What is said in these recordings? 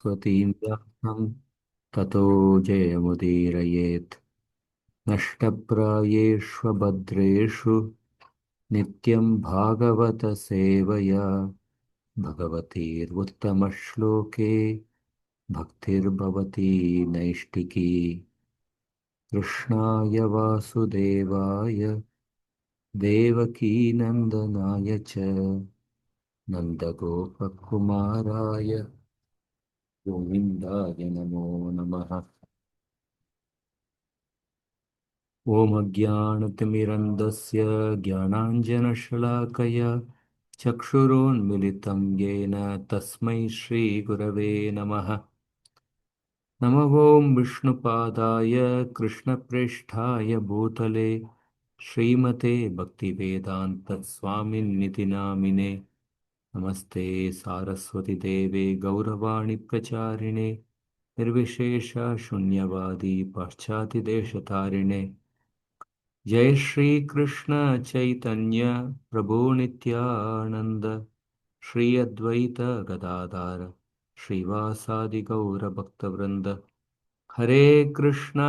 सरस्वतीं व्यासं ततो जयमुदीरयेत्। नष्टप्रायेष्वभद्रेषु नित्यं भागवतसेवया भगवतीर्उत्तमश्लोके भक्तिर्भवती नैष्टिकी। कृष्णाय वासुदेवाय देवकीनन्दनाय च नन्दगोपकुमाराय गोविन्दाय नमो नमः। ॐ अज्ञानतिमिरन्दस्य ज्ञानाञ्जनशलाकया चक्षुरोन्मिलितं येन तस्मै श्रीगुरवे नमः। नमः ॐ विष्णुपादाय कृष्णप्रेष्ठाय भूतले श्रीमते भक्तिवेदान्तस्वामिन्निति नामिने। नमस्ते सारस्वतीदेवे गौरवाणि प्रचारिणे निर्विशेषशून्यवादी पाश्चात्यदेशतारिणे। जय श्री कृष्ण चैतन्य प्रभु नित्यानंद श्री अद्वैत गदाधर श्रीवासादि गौर भक्तवृंद। हरे कृष्ण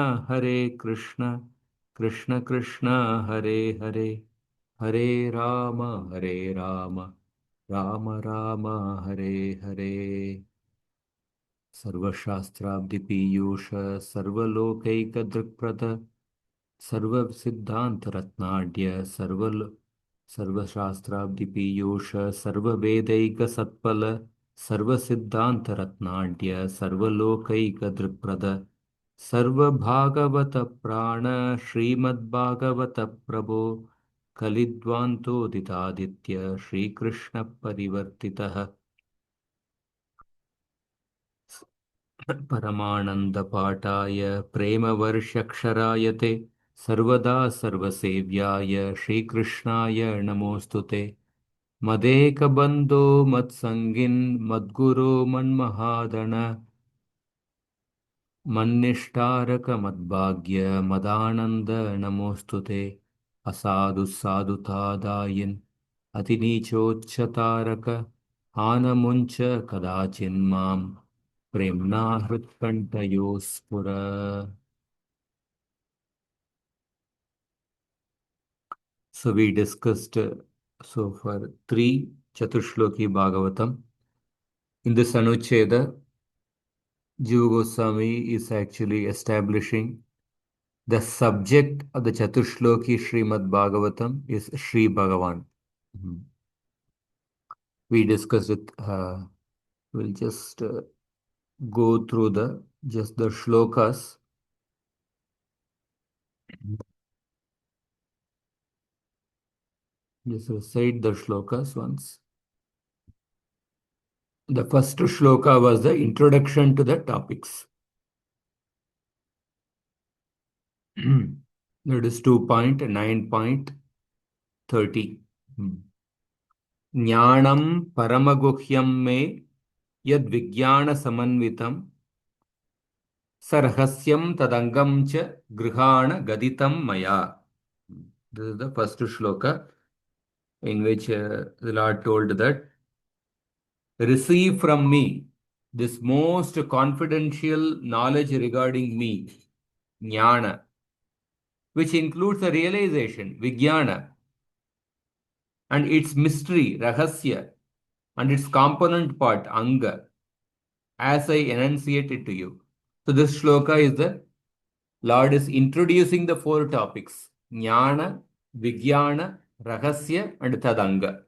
कृष्ण कृष्ण हरे हरे, हरे राम राम राम हरे हरे। सर्वशास्त्राब्धिपीयूष सर्वलोकैकदृक्प्रद सर्वसिद्धान्तरत्नाढ्य सर्वशास्त्राब्धिपीयूष सर्ववेदैकसत्फल सर्वसिद्धान्तरत्नाढ्य सर्वलोकैकदृक्प्रद सर्वभागवतप्राण श्रीमद्भागवत प्रभो कलिद्वान्तोदितादित्य श्रीकृष्णपरिवर्तितः परमानन्दपाठाय प्रेमवर्षक्षराय ते सर्वदा सर्वसेव्याय श्रीकृष्णाय नमोऽस्तु ते। मदेकबन्धो मत्सङ्गिन् मद्गुरो मन्महादन मन्निष्ठारकमद्भाग्य मदानन्द नमोऽस्तु ते। असाधुसाधुतादायिन् अतिनीचोच्चतारक आनमुञ्च कदाचिन्मां प्रेम्णा हृत्कण्ठयोस्फुर। So we discussed so far three Chatushloki Bhagavatam. In this Anucheda, Jiva Goswami is actually establishing the subject of the Chatushloki Srimad Bhagavatam is Sri Bhagavan. We discussed it. We'll just go through the shlokas. Just recite the shlokas once. The first shloka was the introduction to the topics. That is 2.9.30. ज्ञानं परमगुह्यं मे यद् विज्ञानसमन्वितं स रहस्यं तदंगं च गृहाण गदितं मया. This is the first shloka in which the Lord told that receive from me this most confidential knowledge regarding me, jnana, which includes the realization, vijnana, and its mystery, rahasya, and its component part, anga, as I enunciate it to you. So this shloka is the Lord is introducing the four topics, jnana, vijnana, rahasya, and tadanga.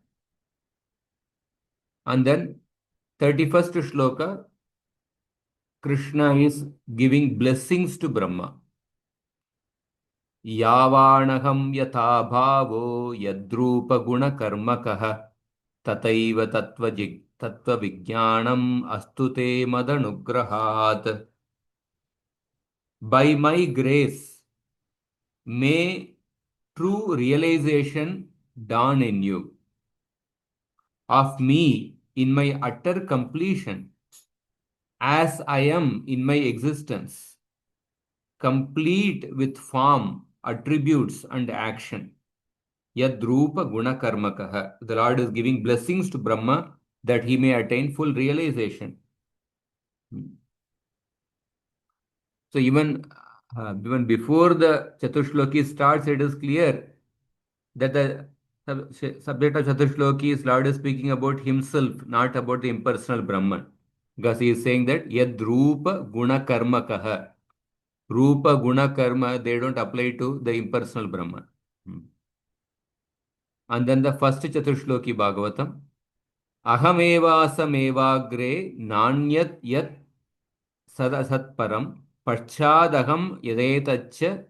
And then 31st shloka, Krishna is giving blessings to Brahma. यावाणहं यथा भावो यद्रूपगुणकर्मकः तथैव तत्त्वविज्ञानम् अस्तु ते मदनुग्रहात्. By my grace, may true realization dawn in you of me in my utter completion, as I am in my existence, complete with form, attributes, and action. Yadrupa gunakarmakaha. The Lord is giving blessings to Brahma that he may attain full realization. So even before the Chatushloki starts, it is clear that the subject of Chatushloki is Lord is speaking about himself, not about the impersonal Brahman. Because he is saying that Yad Rupa Guna Karma Kaha. Rupa Guna Karma, they don't apply to the impersonal Brahman. Hmm. And then the first Chatushloki Bhagavatam. Ahamevasam nanyat yat sadasatparam paschadaham yadetaccha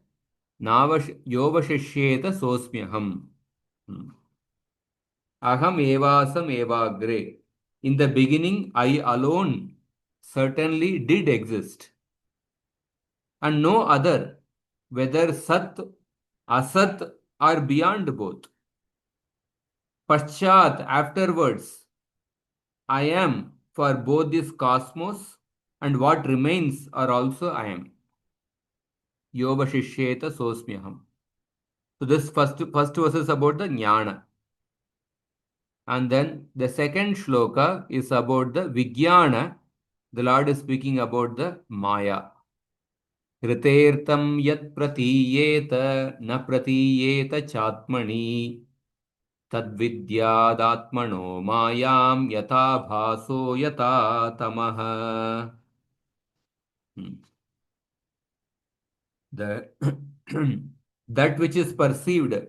yovashishyeta sosmyaham. Hmm. Aham evasam evagre. In the beginning, I alone certainly did exist, and no other, whether Sat, Asat, or beyond both. Paschat, afterwards, I am for both this cosmos and what remains are also I am. Yovashishyeta sosmyaham. So this first verse is about the jnana. And then the second shloka is about the Vijnana. The Lord is speaking about the Maya. Ritertam yat pratiyeta na pratiyeta chatmani tadvidyadatmano mayam yata bhaso yata tamaha. The that which is perceived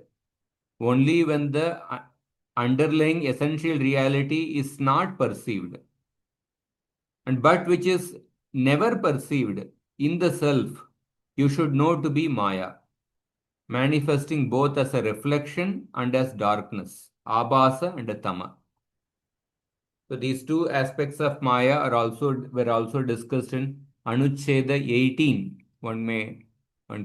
only when the underlying essential reality is not perceived, and but which is never perceived in the self, you should know to be Maya, manifesting both as a reflection and as darkness, Abhasa and Tama. So these two aspects of Maya were also discussed in Anuccheda 18. One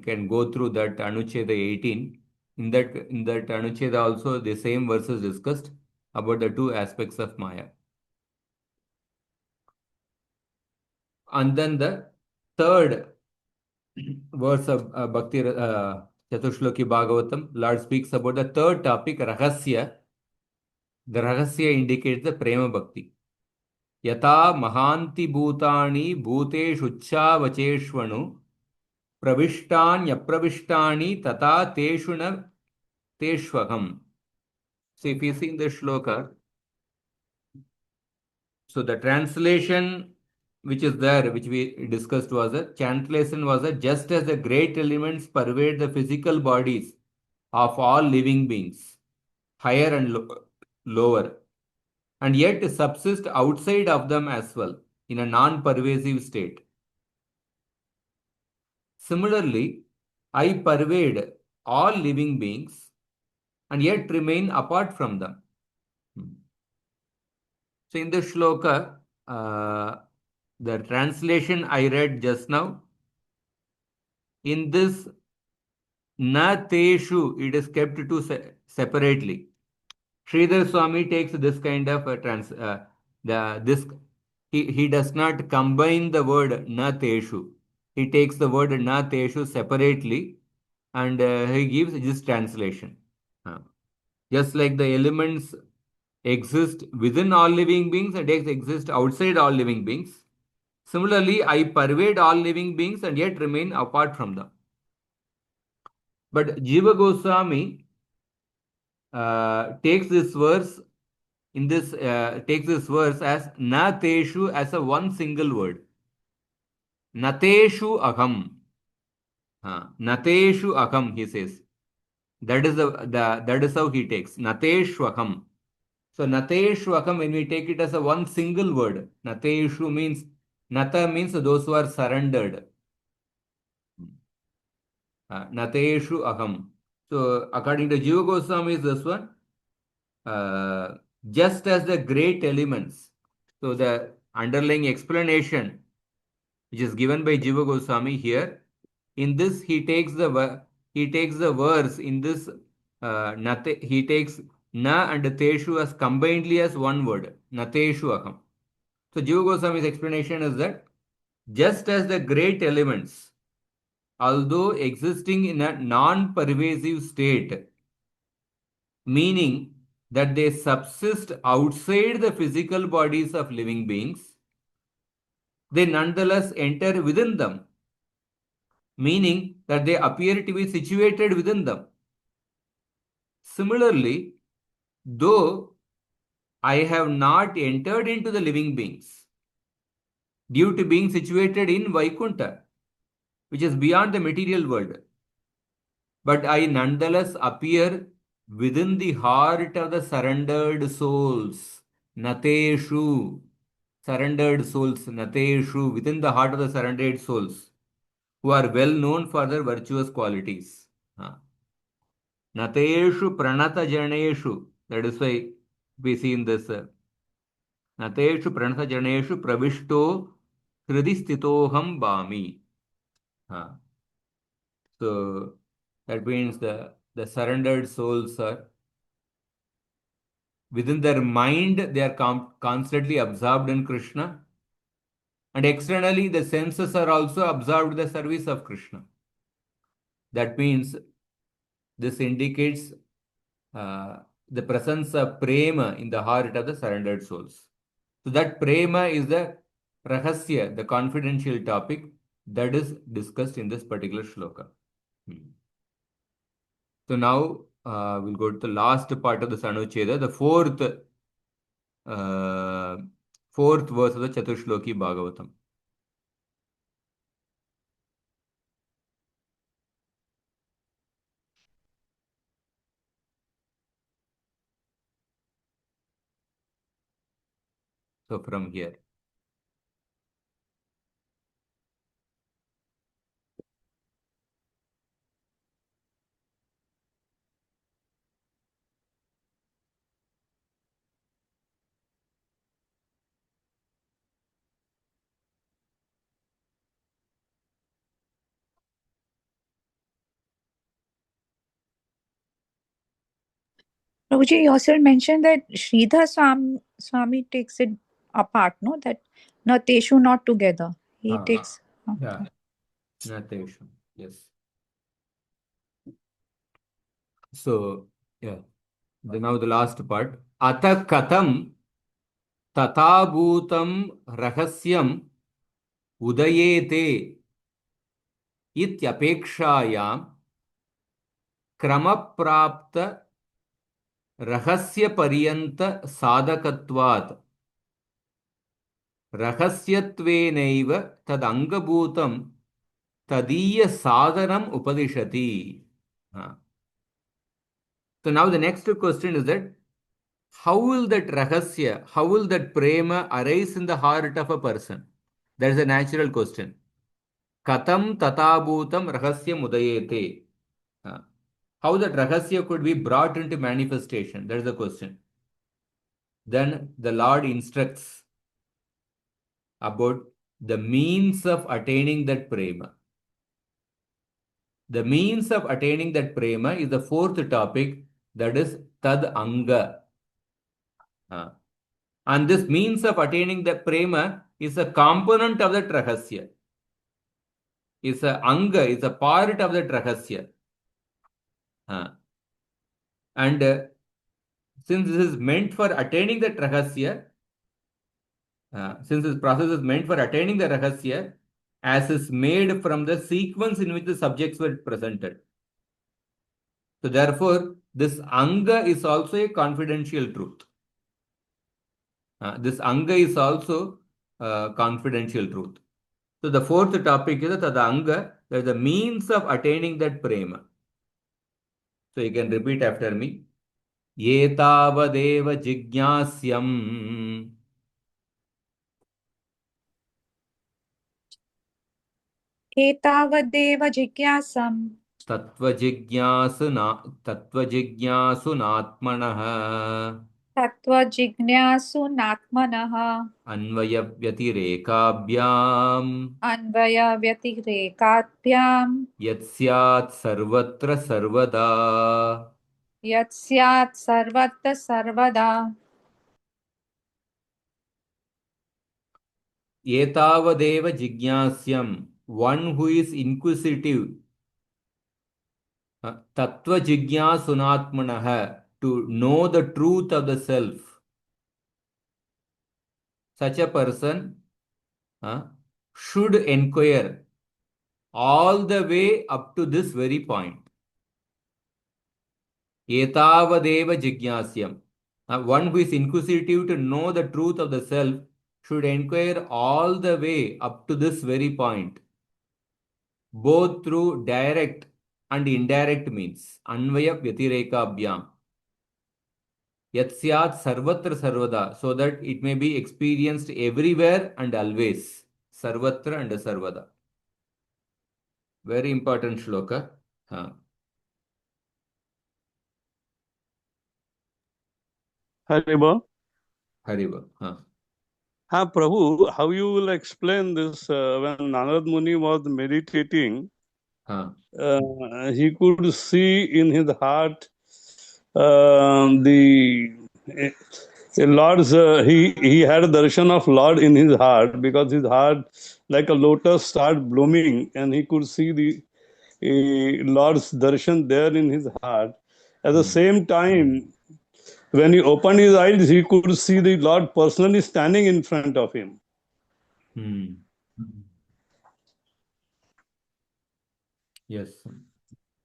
can go through that Anuccheda 18. In that Anuccheda also the same verses discussed about the two aspects of Maya. And then the third verse of Bhakti Chatushloki Bhagavatam, Lord speaks about the third topic, Rahasya. The Rahasya indicates the Prema Bhakti. Yata Mahanti Bhutani Bhuteshuchavacheshvanu Pravishtanyapravishtani Tata Teshuna Teshvaham. So if you see in the shloka, so the translation which is there, which we discussed was a translation was a just as the great elements pervade the physical bodies of all living beings, higher and lower, and yet subsist outside of them as well in a non-pervasive state. Similarly, I pervade all living beings and yet remain apart from them. So in the shloka, the translation I read just now, in this na teshu, it is kept to separately. Sridhar Swami takes this kind of he does not combine the word na teshu. He takes the word na teshu separately, and he gives this translation. Just like the elements exist within all living beings and exist outside all living beings, similarly, I pervade all living beings and yet remain apart from them. But Jiva Goswami takes this verse as na teshu as a one single word. Nateshu aham. Nateshu aham, he says. That is how he takes. Nateshu aham. So Nateshu aham, when we take it as a one single word, Nateshu means Nata means those who are surrendered. Nateshu aham. So according to Jiva Goswami is this one. Just as the great elements. So the underlying explanation which is given by Jiva Goswami here, in this he takes the verse in this he takes na and teshu as combinedly as one word, nateshu aham. So Jiva Goswami's explanation is that just as the great elements, although existing in a non-pervasive state, meaning that they subsist outside the physical bodies of living beings, they nonetheless enter within them, meaning that they appear to be situated within them. Similarly, though I have not entered into the living beings due to being situated in Vaikuntha, which is beyond the material world, but I nonetheless appear within the heart of the surrendered souls. Nateshu. Surrendered souls. Nateshu. Within the heart of the surrendered souls, who are well known for their virtuous qualities. Nateshu pranata janeshu. That is why we see in this. Nateshu pranata janeshu pravishto hridi stitoham bami. So that means the surrendered souls are within their mind, they are constantly absorbed in Krishna. And externally, the senses are also absorbed in the service of Krishna. That means this indicates the presence of prema in the heart of the surrendered souls. So that prema is the rahasya, the confidential topic that is discussed in this particular shloka. So now we'll go to the last part of the anuccheda, the fourth verse of the Chatushloki Bhagavatam. So from here. Prabhuji, you also mentioned that Sridhar Swami takes it apart, no? That not Teshu not together. He takes. Yeah, Nateshu. Yes. So, yeah. Now the last part. Ata katham tathabhutam rahasyam udayete ityapekshayam kramaprapta rahasya pariyanta sadakatvat rahasyatvенैव तदंगभूतं तदीय साधनम उपदिशति. So now the next question is that how will that rahasya, how will that prema arise in the heart of a person? That is a natural question. Katam tatabhutam rahasyam udayete. How that rahasya could be brought into manifestation? That is the question. Then the Lord instructs about the means of attaining that prema. The means of attaining that prema is the fourth topic, that is tad anga. And this means of attaining the prema is a component of that rahasya. Is a anga, is a part of that rahasya. And since this is meant for attaining that rahasya, since this process is meant for attaining the rahasya, as is made from the sequence in which the subjects were presented. So therefore, this anga is also a confidential truth. This anga is also confidential truth. So the fourth topic is the anga, that is the means of attaining that prema. So you can repeat after me. Etavadeva jignasyam. Etavadev jigyasam. तत्त्वजिज्ञासुनात्मनः Tattva jignasu natmanaha. अन्वयव्यतिरेकाभ्याम् Anvaya vyatirekatvyam. यत् सर्वत्र सर्वदा. Yat syat sarvatra sarvada. एतावदेव जिज्ञास्यम्, one who is inquisitive. Tattva to know the truth of the self. Such a person should inquire all the way up to this very point. Etavadeva jignasyam. One who is inquisitive to know the truth of the self should inquire all the way up to this very point, both through direct and indirect means. Anvaya vyatirekabhyam. Yatsyat sarvatra sarvada, so that it may be experienced everywhere and always. Sarvatra and sarvada. Very important shloka. Haribo. Hariva. Prabhu, how you will explain this when Narad Muni was meditating, he could see in his heart the Lord's, he had a darshan of Lord in his heart, because his heart, like a lotus, started blooming, and he could see the Lord's darshan there in his heart. At the same time, when he opened his eyes, he could see the Lord personally standing in front of him. Yes.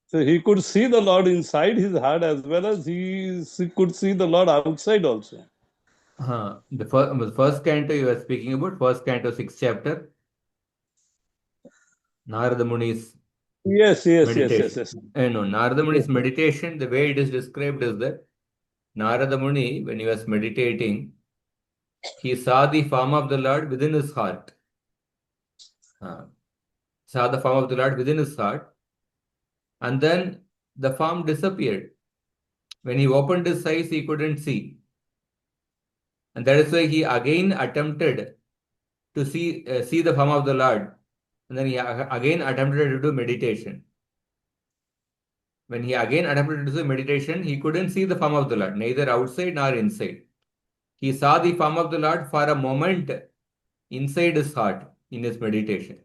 So he could see the Lord inside his heart, as well as he could see the Lord outside also. The first canto you are speaking about, first canto, 6th chapter, Narada Muni's meditation. Yes. No, Narada Muni's meditation, the way it is described is that Narada Muni, when he was meditating, he saw the form of the Lord within his heart. Saw the form of the Lord within his heart, and then the form disappeared. When he opened his eyes, he couldn't see. And that is why he again attempted to see the form of the Lord. And then he again attempted to do meditation. When he again attempted to do meditation, he couldn't see the form of the Lord, neither outside nor inside. He saw the form of the Lord for a moment inside his heart in his meditation.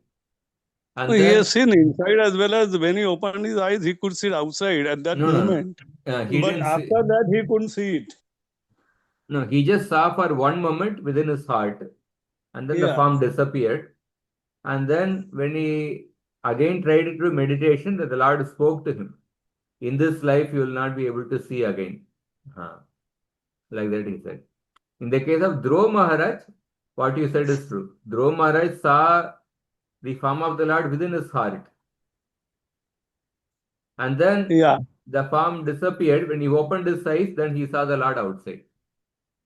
And he then, has seen inside, as well as when he opened his eyes, he could see outside at that moment. He but didn't after see. that, he couldn't see it. No, he just saw for one moment within his heart, and then the form disappeared. And then when he again tried to do meditation, the Lord spoke to him. In this life, you will not be able to see again. Like that he said. In the case of Dhruva Maharaj, what you said is true. Dhruva Maharaj saw the form of the Lord within his heart. And then the form disappeared. When he opened his eyes, then he saw the Lord outside.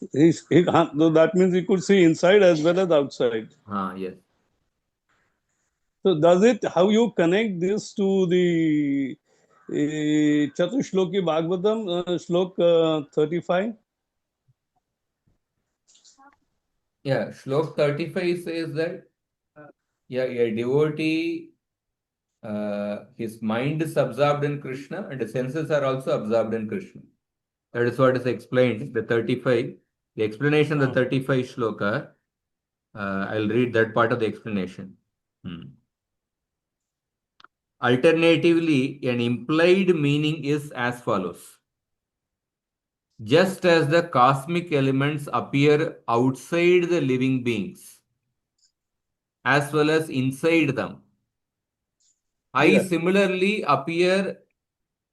So that means he could see inside as well as outside. Yes. So how you connect this to the Chatushloki Bhagavatam, Shlok 35? Yeah, Shlok 35 says that a devotee, his mind is absorbed in Krishna and the senses are also absorbed in Krishna. That is what is explained, the 35. The explanation of the 35 shloka, I'll read that part of the explanation. Alternatively, an implied meaning is as follows. Just as the cosmic elements appear outside the living beings, as well as inside them, I similarly appear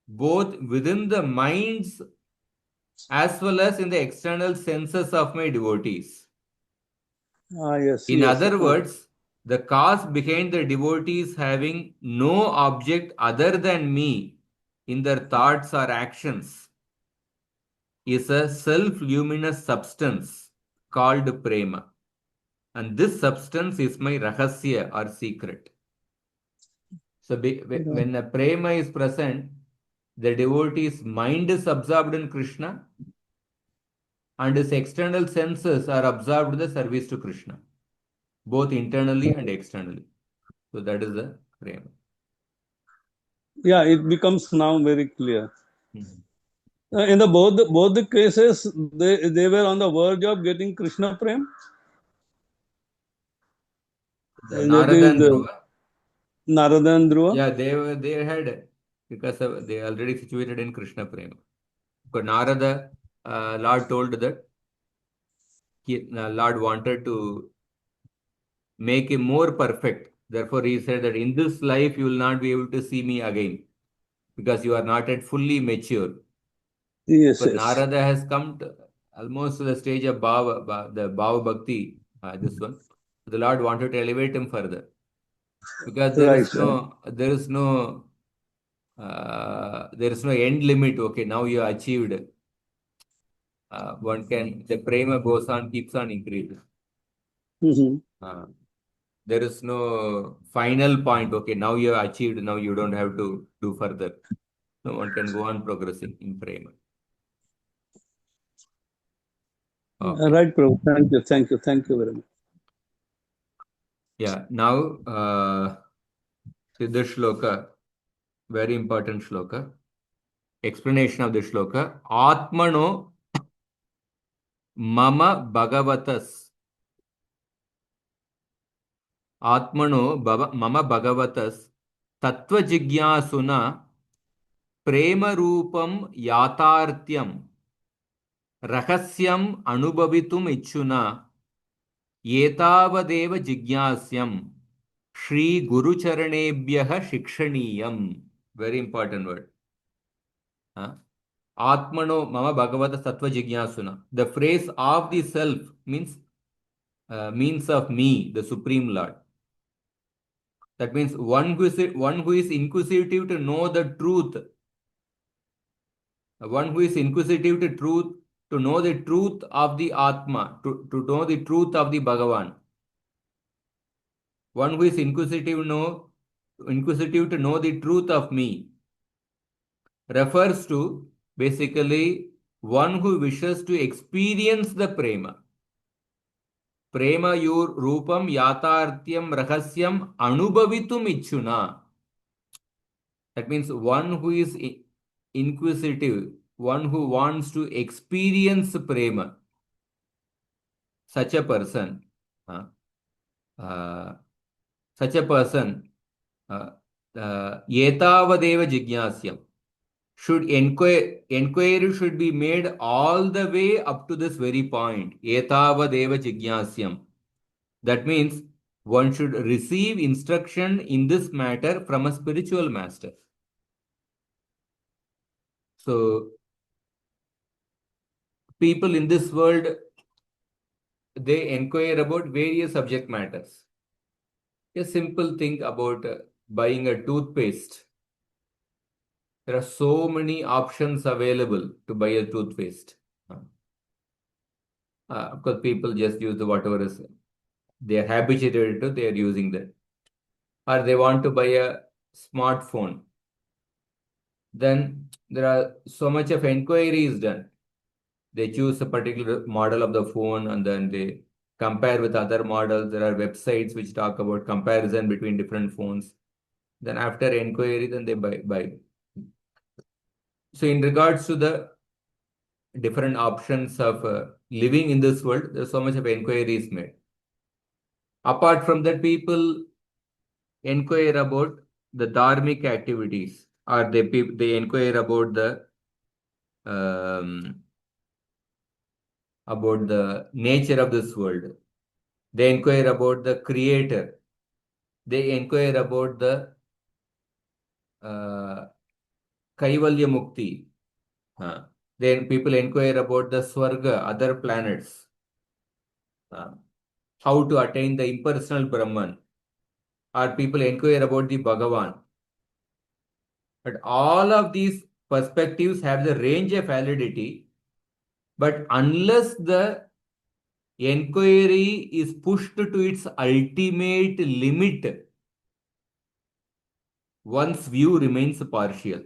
both within the minds as well as in the external senses of my devotees. In other words, the cause behind the devotees having no object other than me in their thoughts or actions is a self-luminous substance called prema. And this substance is my rahasya or secret. So when a prema is present, the devotee's mind is absorbed in Krishna and his external senses are absorbed in the service to Krishna, both internally and externally. So that is the prema. Yeah, it becomes now very clear. In the both the cases, they were on the verge of getting Krishna Prem. Narada and Dhruva. Narada and Dhruva. Yeah, they had, because they are already situated in Krishna Prema. Because Narada, Lord told that Lord wanted to make him more perfect. Therefore, he said that in this life you will not be able to see me again because you are not yet fully mature. Yes, But yes. Narada has come to almost to the stage of the Bhava Bhakti, this one. The Lord wanted to elevate him further because Right. there is no end limit. Okay, now you have achieved. The prema goes on, keeps on increasing. Mm-hmm. There is no final point. Okay, now you have achieved. Now you don't have to do further. No one can go on progressing in prema. Okay. Right, Prabhu. Thank you. Thank you. Thank you very much. Yeah. Now, this shloka, very important shloka. Explanation of the shloka. Atmano mama bhagavatas. Atmano mama bhagavatas tattva jigyasuna prema rupam yatartyam rahasyam anubhavitum ichuna एतावदेव जिज्ञास्यम श्री गुरुचरणेभ्यः शिक्षणीयम. Very important word. आत्मनो मम भगवत तत्व जिज्ञासुना. The phrase of the self means of me, the supreme lord. That means one who is inquisitive to know the truth, one who is inquisitive to know the truth of the atma, to know the truth of the Bhagavan. One who is inquisitive to know the truth of me refers to basically one who wishes to experience the prema. Prema yur rupam yatartyam rahasyam anubhavitum ichuna. That means one who is inquisitive, one who wants to experience prema. Such a person, yetavadeva jignasyam. Inquiry should be made all the way up to this very point. Etavadeva jignasyam. That means one should receive instruction in this matter from a spiritual master. So, people in this world, they inquire about various subject matters. A simple thing about buying a toothpaste. There are so many options available to buy a toothpaste. Of course, people just use whatever is they are habituated to, they are using that. Or they want to buy a smartphone. Then there are so much of inquiries done. They choose a particular model of the phone and then they compare with other models. There are websites which talk about comparison between different phones. Then after inquiry, then they buy. So in regards to the different options of living in this world, there's so much of inquiries made. Apart from that, people inquire about the dharmic activities, or they inquire about the nature of this world. They inquire about the creator. They inquire about the Kaivalya Mukti. Then people inquire about the Swarga, other planets. How to attain the impersonal Brahman. Or people inquire about the Bhagavan. But all of these perspectives have the range of validity. But unless the inquiry is pushed to its ultimate limit, one's view remains partial.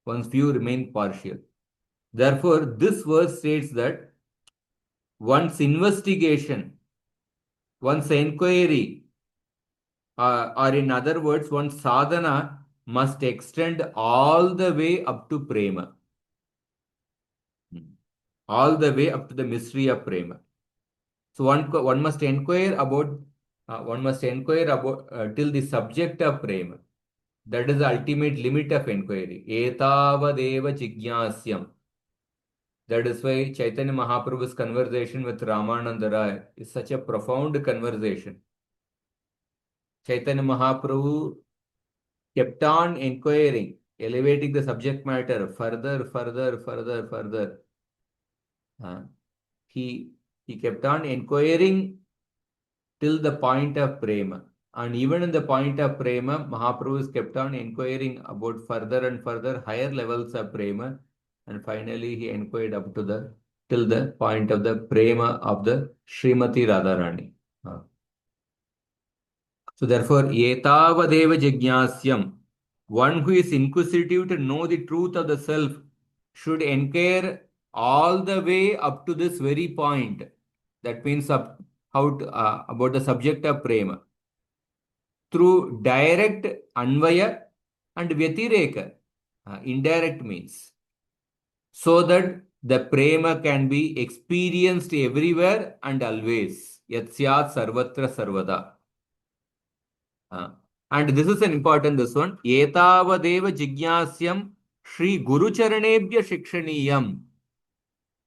One's view remains partial. Therefore, this verse states that one's investigation, one's inquiry, or in other words, one's sadhana must extend all the way up to prema. All the way up to the mystery of prema. So one must inquire about till the subject of prema. That is the ultimate limit of inquiry. Etavadeva jignasyam. That is why Chaitanya Mahaprabhu's conversation with Ramananda Rai is such a profound conversation. Chaitanya Mahaprabhu kept on inquiring, elevating the subject matter further. Uh, he kept on inquiring till the point of prema. And even in the point of prema, Mahaprabhu has kept on inquiring about further and further higher levels of prema. And finally, he inquired up to till the point of the prema of the Srimati Radharani. So therefore, etavadeva jignasyam, one who is inquisitive to know the truth of the self should inquire all the way up to this very point. That means about the subject of prema through direct anvaya and vyatireka, indirect means, so that the prema can be experienced everywhere and always. Yatsyat sarvatra sarvada. And this is an important this one. Etavadeva jignasyam Shri Guru Charanebhya Shikshaniyam.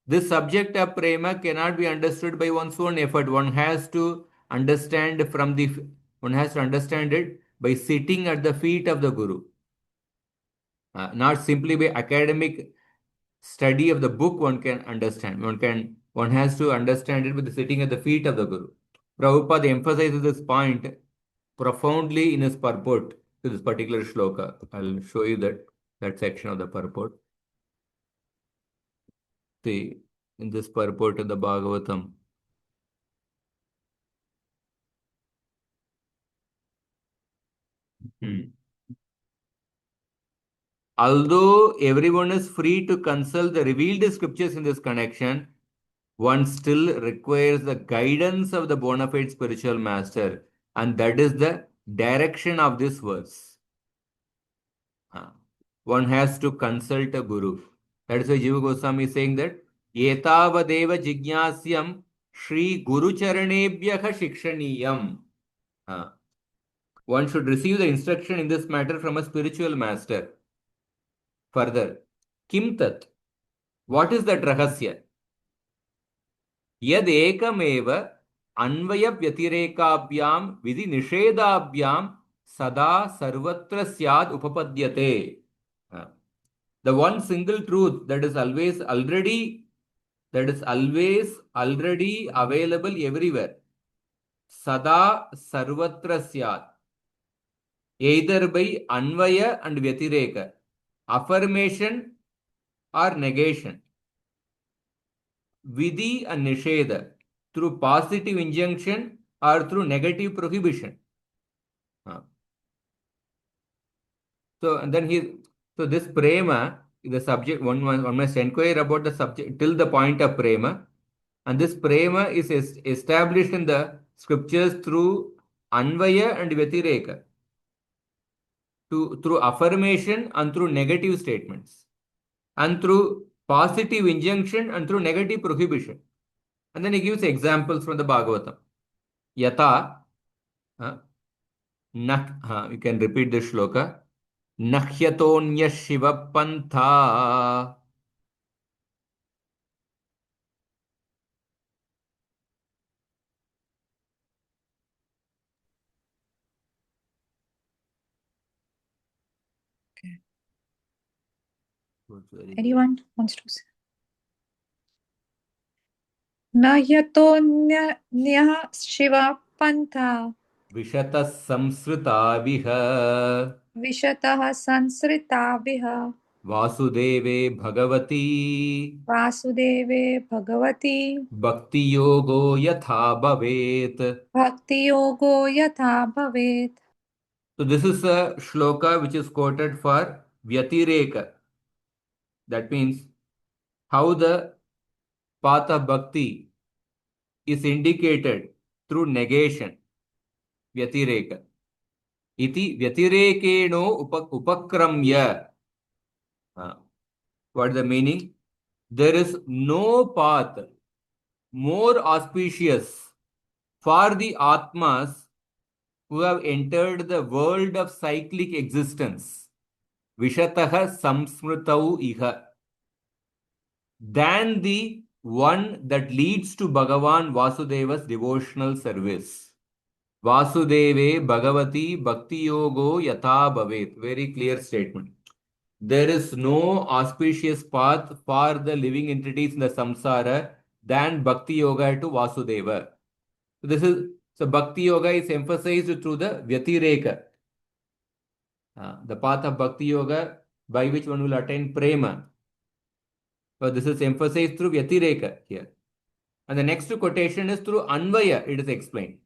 This subject of prema cannot be understood by one's own effort. One has to understand it by sitting at the feet of the Guru. Not simply by academic study of the book one can understand. One has to understand it with sitting at the feet of the Guru. Prabhupada emphasizes this point profoundly in his purport to this particular shloka. I'll show you that section of the purport. See, in this purport of the Bhagavatam, although everyone is free to consult the revealed scriptures in this connection, one still requires the guidance of the bona fide spiritual master, and that is the direction of this verse. One has to consult a guru. That is why Jiva Goswami is saying that etavadeva jignasyam Shri Guru Charanebhyaha Shikshaniyam. One should receive the instruction in this matter from a spiritual master. Further, Kim Tat? What is that rahasya? Yad ekameva anvaya vyatirekabyam vidhi nishedabhyam sada sarvatra syad upapadyate. The one single truth that is always already available everywhere. Sada sarvatra syad. Either by anvaya and vyatireka, affirmation or negation. Vidhi and nisheda, through positive injunction or through negative prohibition. So this prema, the subject, one must inquire about the subject till the point of prema, and this prema is established in the scriptures through anvaya and vyatireka, through affirmation and through negative statements, and through positive injunction and through negative prohibition. And then he gives examples from the Bhagavatam. Yata, you can repeat this shloka. Nakhyatonya Shiva Pantha. Anyone wants to say? Nahyatonyah Shiva Pantha Vishatah Samsritaviha Vishatah Sansritaviha Vasudeve Bhagavati Vasudeve Bhagavati Bhakti Yogo Yatha Bhavet. Bhakti Yogo Yatha Bhavet. So this is a shloka which is quoted for Vyatireka. That means how the path of bhakti is indicated through negation. Vyatireka. Iti Vyatirekeno upakramya. What is the meaning? There is no path more auspicious for the Atmas who have entered the world of cyclic existence. Vishatah samsmritau iha. than the one that leads to Bhagavan Vasudeva's devotional service. Vasudeve Bhagavati Bhakti Yogo Yatha Bhavet. Very clear statement. There is no auspicious path for the living entities in the samsara than Bhakti Yoga to Vasudeva. So Bhakti Yoga is emphasized through the Vyatireka. The path of Bhakti Yoga by which one will attain Prema. So this is emphasized through Vyatireka here. And the next quotation is through Anvaya, it is explained.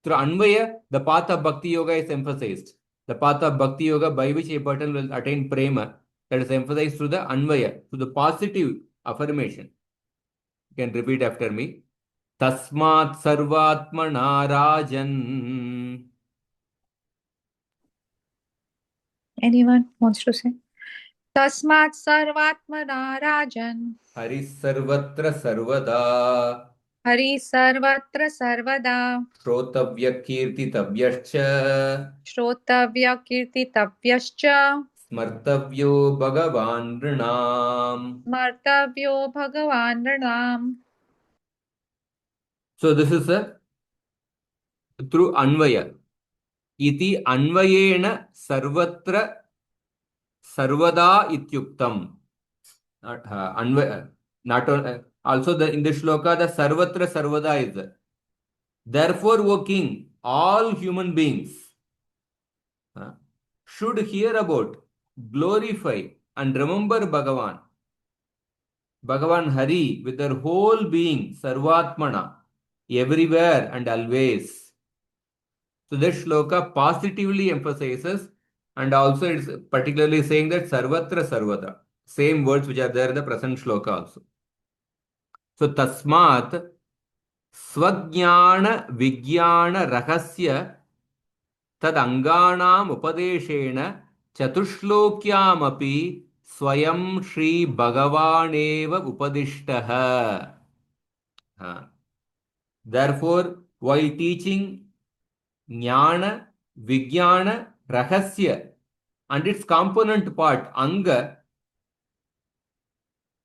Through Anvaya, the path of Bhakti Yoga is emphasized. The path of Bhakti Yoga by which a person will attain Prema, that is emphasized through the Anvaya, through the positive affirmation. You can repeat after me. Tasmat Sarvatmana Rajan. Anyone wants to say? Tasmat sarvatmana rajan. Hari Sarvatra Sarvada. Hari sarvatra sarvada. Shrotavya Kirtitavyascha. Shrotavya kirtitavyascha. Smartavyo Bhagavan Rinam. Martavyo bhagavan nranam. So this is through Anvaya. Iti Anvayena Sarvatra Sarvada Ityuktam. Also in the shloka, the Sarvatra Sarvada is there. Therefore, O king, all human beings should hear about, glorify, and remember Bhagavan. Bhagavan Hari with their whole being, Sarvatmana, everywhere and always. So this shloka positively emphasizes, and also it's particularly saying that Sarvatra Sarvada. Same words which are there in the present shloka also. So Tasmat Svajnana Vijnana Rahasya Tad Anganam Upadeshena Chatushlokyamapi Swayam Shri Bhagavaneva Upadishtaha. Therefore, while teaching Jnana, Vijnana, Rahasya and its component part, Anga,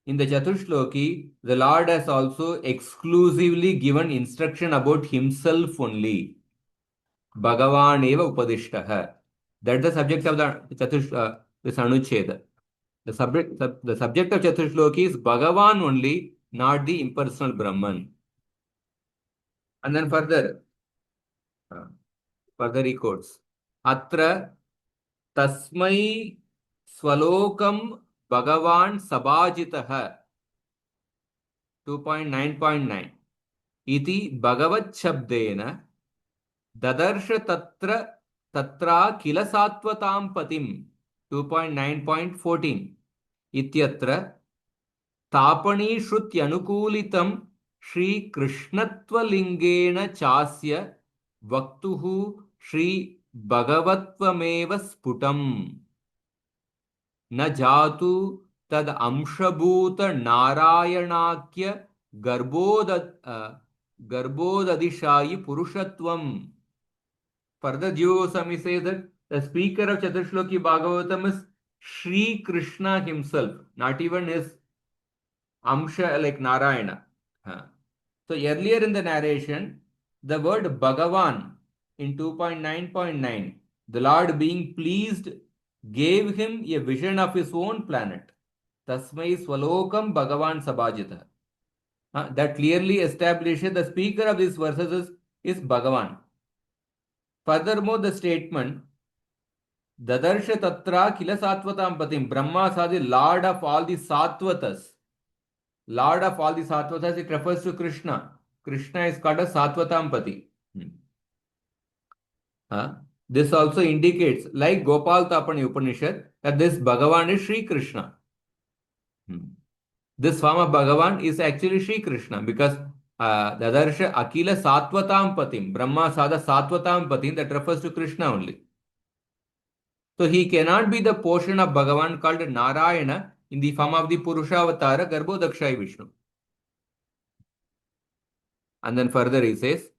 in the Chatushloki, the Lord has also exclusively given instruction about himself only. Bhagavan eva upadishtaha. That is the subject of this anuccheda. The subject of Chatushloki is Bhagavan only, not the impersonal Brahman. And then further he quotes, Atra tasmai swalokam Bhagavan sabhajitaha. 2.9.9. Iti Bhagavat Shabdena Dadarsha Tatra Kila Sattvatam Patim. 2.9.14. Ityatra Tapani Shrutyanukulitam Shri Krishnatva Lingena Chasya Vaktuhu Shri Bhagavattvameva Sputam. Na jatu tad amshabhuta narayanakya garbodadishayi purushatvam. Further, Jiva Goswami says that the speaker of Chatushloki Bhagavatam is Shri Krishna himself, not even his amsha like Narayana. So earlier in the narration, the word Bhagavan in 2.9.9, the Lord being pleased gave him a vision of his own planet. Tasmai Swalokam Bhagavan Sabhajita. That clearly establishes the speaker of these verses is Bhagavan. Furthermore, the statement Dadarsha Tatra Kila Sattvatam Patim. Brahma saw the Lord of all the Sattvatas. Lord of all the Sattvatas, it refers to Krishna. Krishna is called a Sattvatam Pati. This also indicates, like Gopal Tapani Upanishad, that this Bhagavan is Sri Krishna. This form of Bhagavan is actually Sri Krishna because Dadarsha Akila Sattvatam Patim. Brahma saw the Sattvatam Patim, that refers to Krishna only. So he cannot be the portion of Bhagavan called Narayana in the form of the Purushavatara Garbhodakshai Vishnu. And then further he says,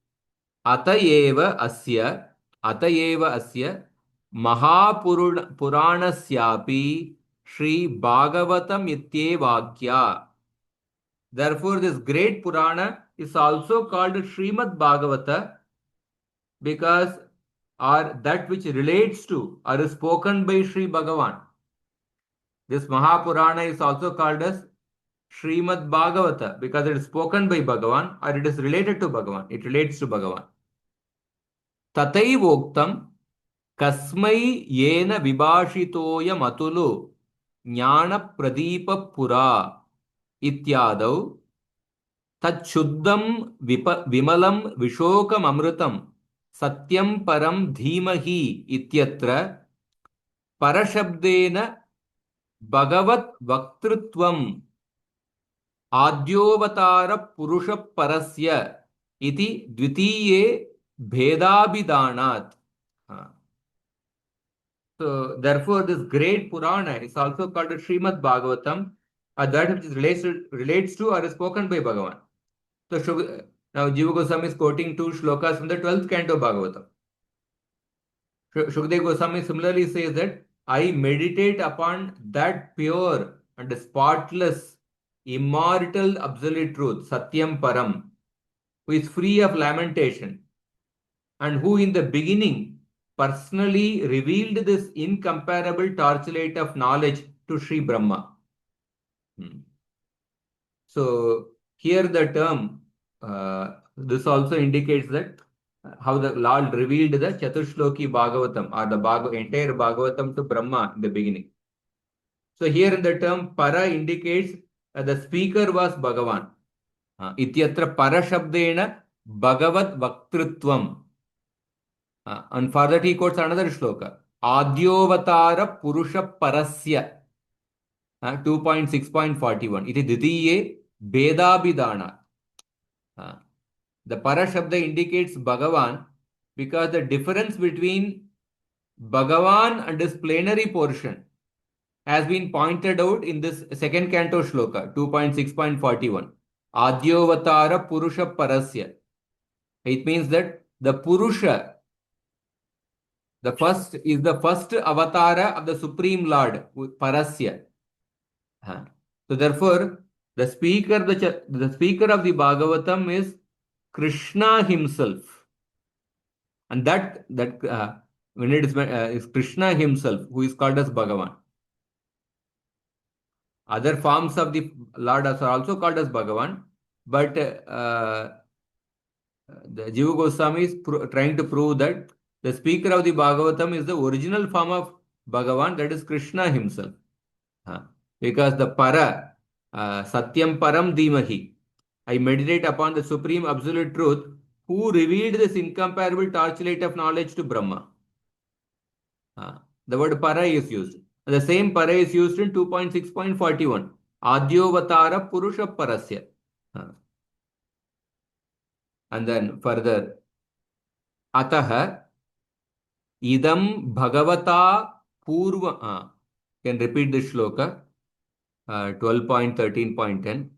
Atayeva Asya Mahapuranasyapi Shri Bhagavatam Ityevakya Therefore, this great Purana is also called Srimad Bhagavata because or that which relates to or is spoken by Sri Bhagavan. This Mahapurana is also called as Srimad Bhagavata because it is spoken by Bhagavan or it is related to Bhagavan. It relates to Bhagavan. Tathai Kasmai Yena Vibhashitoya Matulu Jnana Pradipa Pura Ityadau Tachuddam Vimalam Vishokam Amrutam Satyam Param Dhimahi Ityatra Parashabdena Bhagavat Vaktrutvam Adyovatara Purusha Parasya Iti Dvitiye Bhedabidanat. So, therefore, this great Purana is also called a Srimad Bhagavatam, that which relates to or is spoken by Bhagavan. So, now Jiva Goswami is quoting two shlokas from the 12th canto of Bhagavatam. Shukdev Goswami similarly says that I meditate upon that pure and spotless, immortal, absolute truth, Satyam Param, who is free of lamentation and who in the beginning personally revealed this incomparable torchlight of knowledge to Sri Brahma. So here the term, this also indicates that how the Lord revealed the Chatushloki Bhagavatam or the entire Bhagavatam to Brahma in the beginning. So here the term para indicates the speaker was Bhagavan. Ityatra para shabdena Bhagavat Vaktrutvam. And for that he quotes another shloka. Adyovatara Purusha Parasya. 2.6.41. Iti Ditiye Bedabhidana. The para shabda indicates Bhagavan because the difference between Bhagavan and his plenary portion has been pointed out in this second canto shloka 2.6.41. Adyovatara Purusha Parasya. It means that the Purusha, the first is the first avatara of the Supreme Lord, Parasya. So therefore, the speaker of the Bhagavatam is Krishna himself, and that when it is Krishna himself who is called as Bhagavan. Other forms of the Lord are also called as Bhagavan, but the Jiva Goswami is trying to prove that the speaker of the Bhagavatam is the original form of Bhagavan, that is Krishna himself. Because the para, Satyam Param Dhimahi, I meditate upon the supreme absolute truth who revealed this incomparable torchlight of knowledge to Brahma. The word para is used. The same para is used in 2.6.41. Adyovatara Purusha Parasya. And then further, Ataha Idam Bhagavata Purva. Can repeat this shloka. 12.13.10.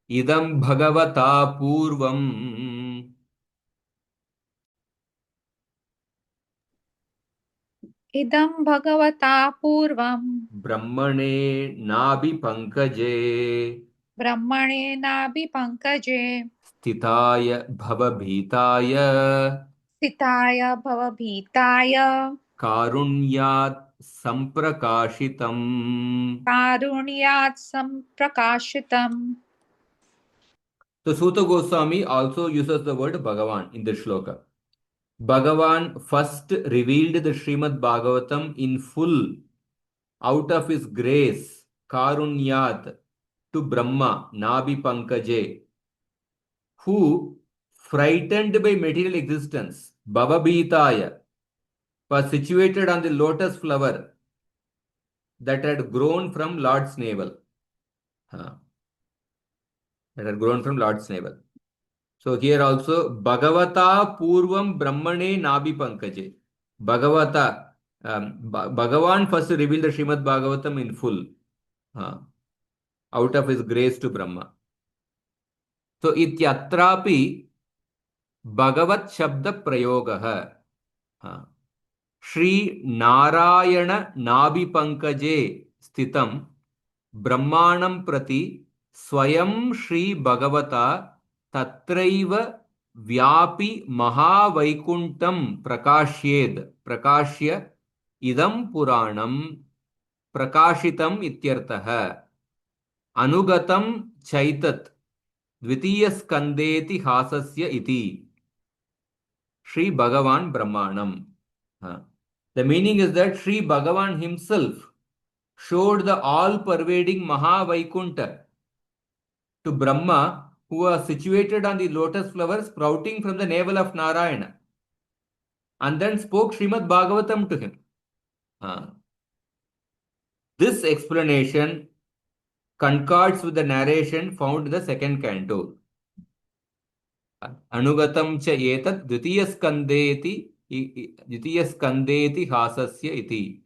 Idam Bhagavata Purvam. Idam Bhagavata Purvam Brahmane Nabi Pankaje. Brahmane Nabi Pankaje Sthitaya Bhavabhitaya. Sitaya Bhavabhitaya Karunyat Samprakashitam. Karunyat Samprakashitam. So Suta Goswami also uses the word Bhagavan in this shloka. Bhagavan first revealed the Srimad Bhagavatam in full out of his grace, Karunyat, to Brahma, Nabi Pankaje, who, frightened by material existence, Bhavabhitaya, was situated on the lotus flower that had grown from Lord's navel. That had grown from Lord's navel. So here also, Bhagavata Purvam Brahmane Nabi Pankaje. Bhagavata, Bhagavan first revealed the Srimad Bhagavatam in full, out of his grace to Brahma. So ityatrapi Bhagavat Shabda Prayogaha. Shri Narayana Nabi Pankaje Sthitam Brahmanam Prati Swayam Shri Bhagavata Tatraiva Vyapi Mahavaikuntam Prakashya Idam Puranam Prakashitam Ityartaha Anugatam Chaitat Dvitiya Skandeti Hasasya Iti Sri Bhagavan Brahmanam. The meaning is that Sri Bhagavan himself showed the all-pervading Mahavaikuntha to Brahma, who was situated on the lotus flower sprouting from the navel of Narayana, and then spoke Srimad Bhagavatam to him. This explanation concords with the narration found in the second canto. Anugatam cha etat dvitiyaskandeti hasasya iti.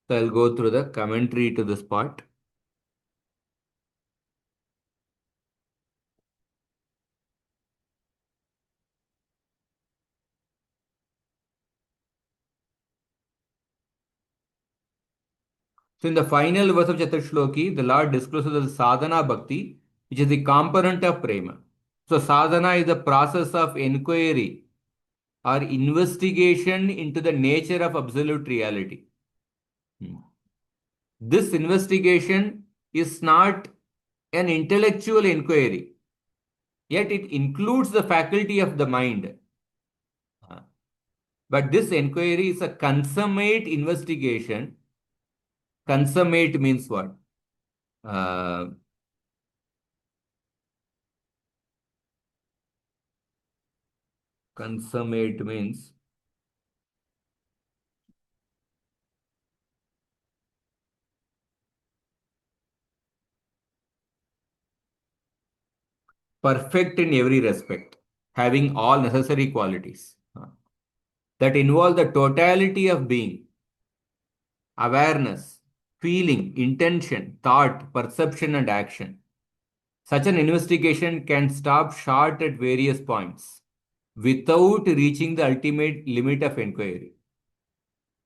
So I'll go through the commentary to this part. So in the final verse of Chaturshloki, the Lord discloses the sadhana bhakti, which is the component of prema. So sadhana is the process of inquiry or investigation into the nature of absolute reality. This investigation is not an intellectual inquiry, yet it includes the faculty of the mind. But this inquiry is a consummate investigation. Consummate means what? Consummate means perfect in every respect, having all necessary qualities that involve the totality of being, awareness, feeling, intention, thought, perception, and action. Such an investigation can stop short at various points without reaching the ultimate limit of inquiry.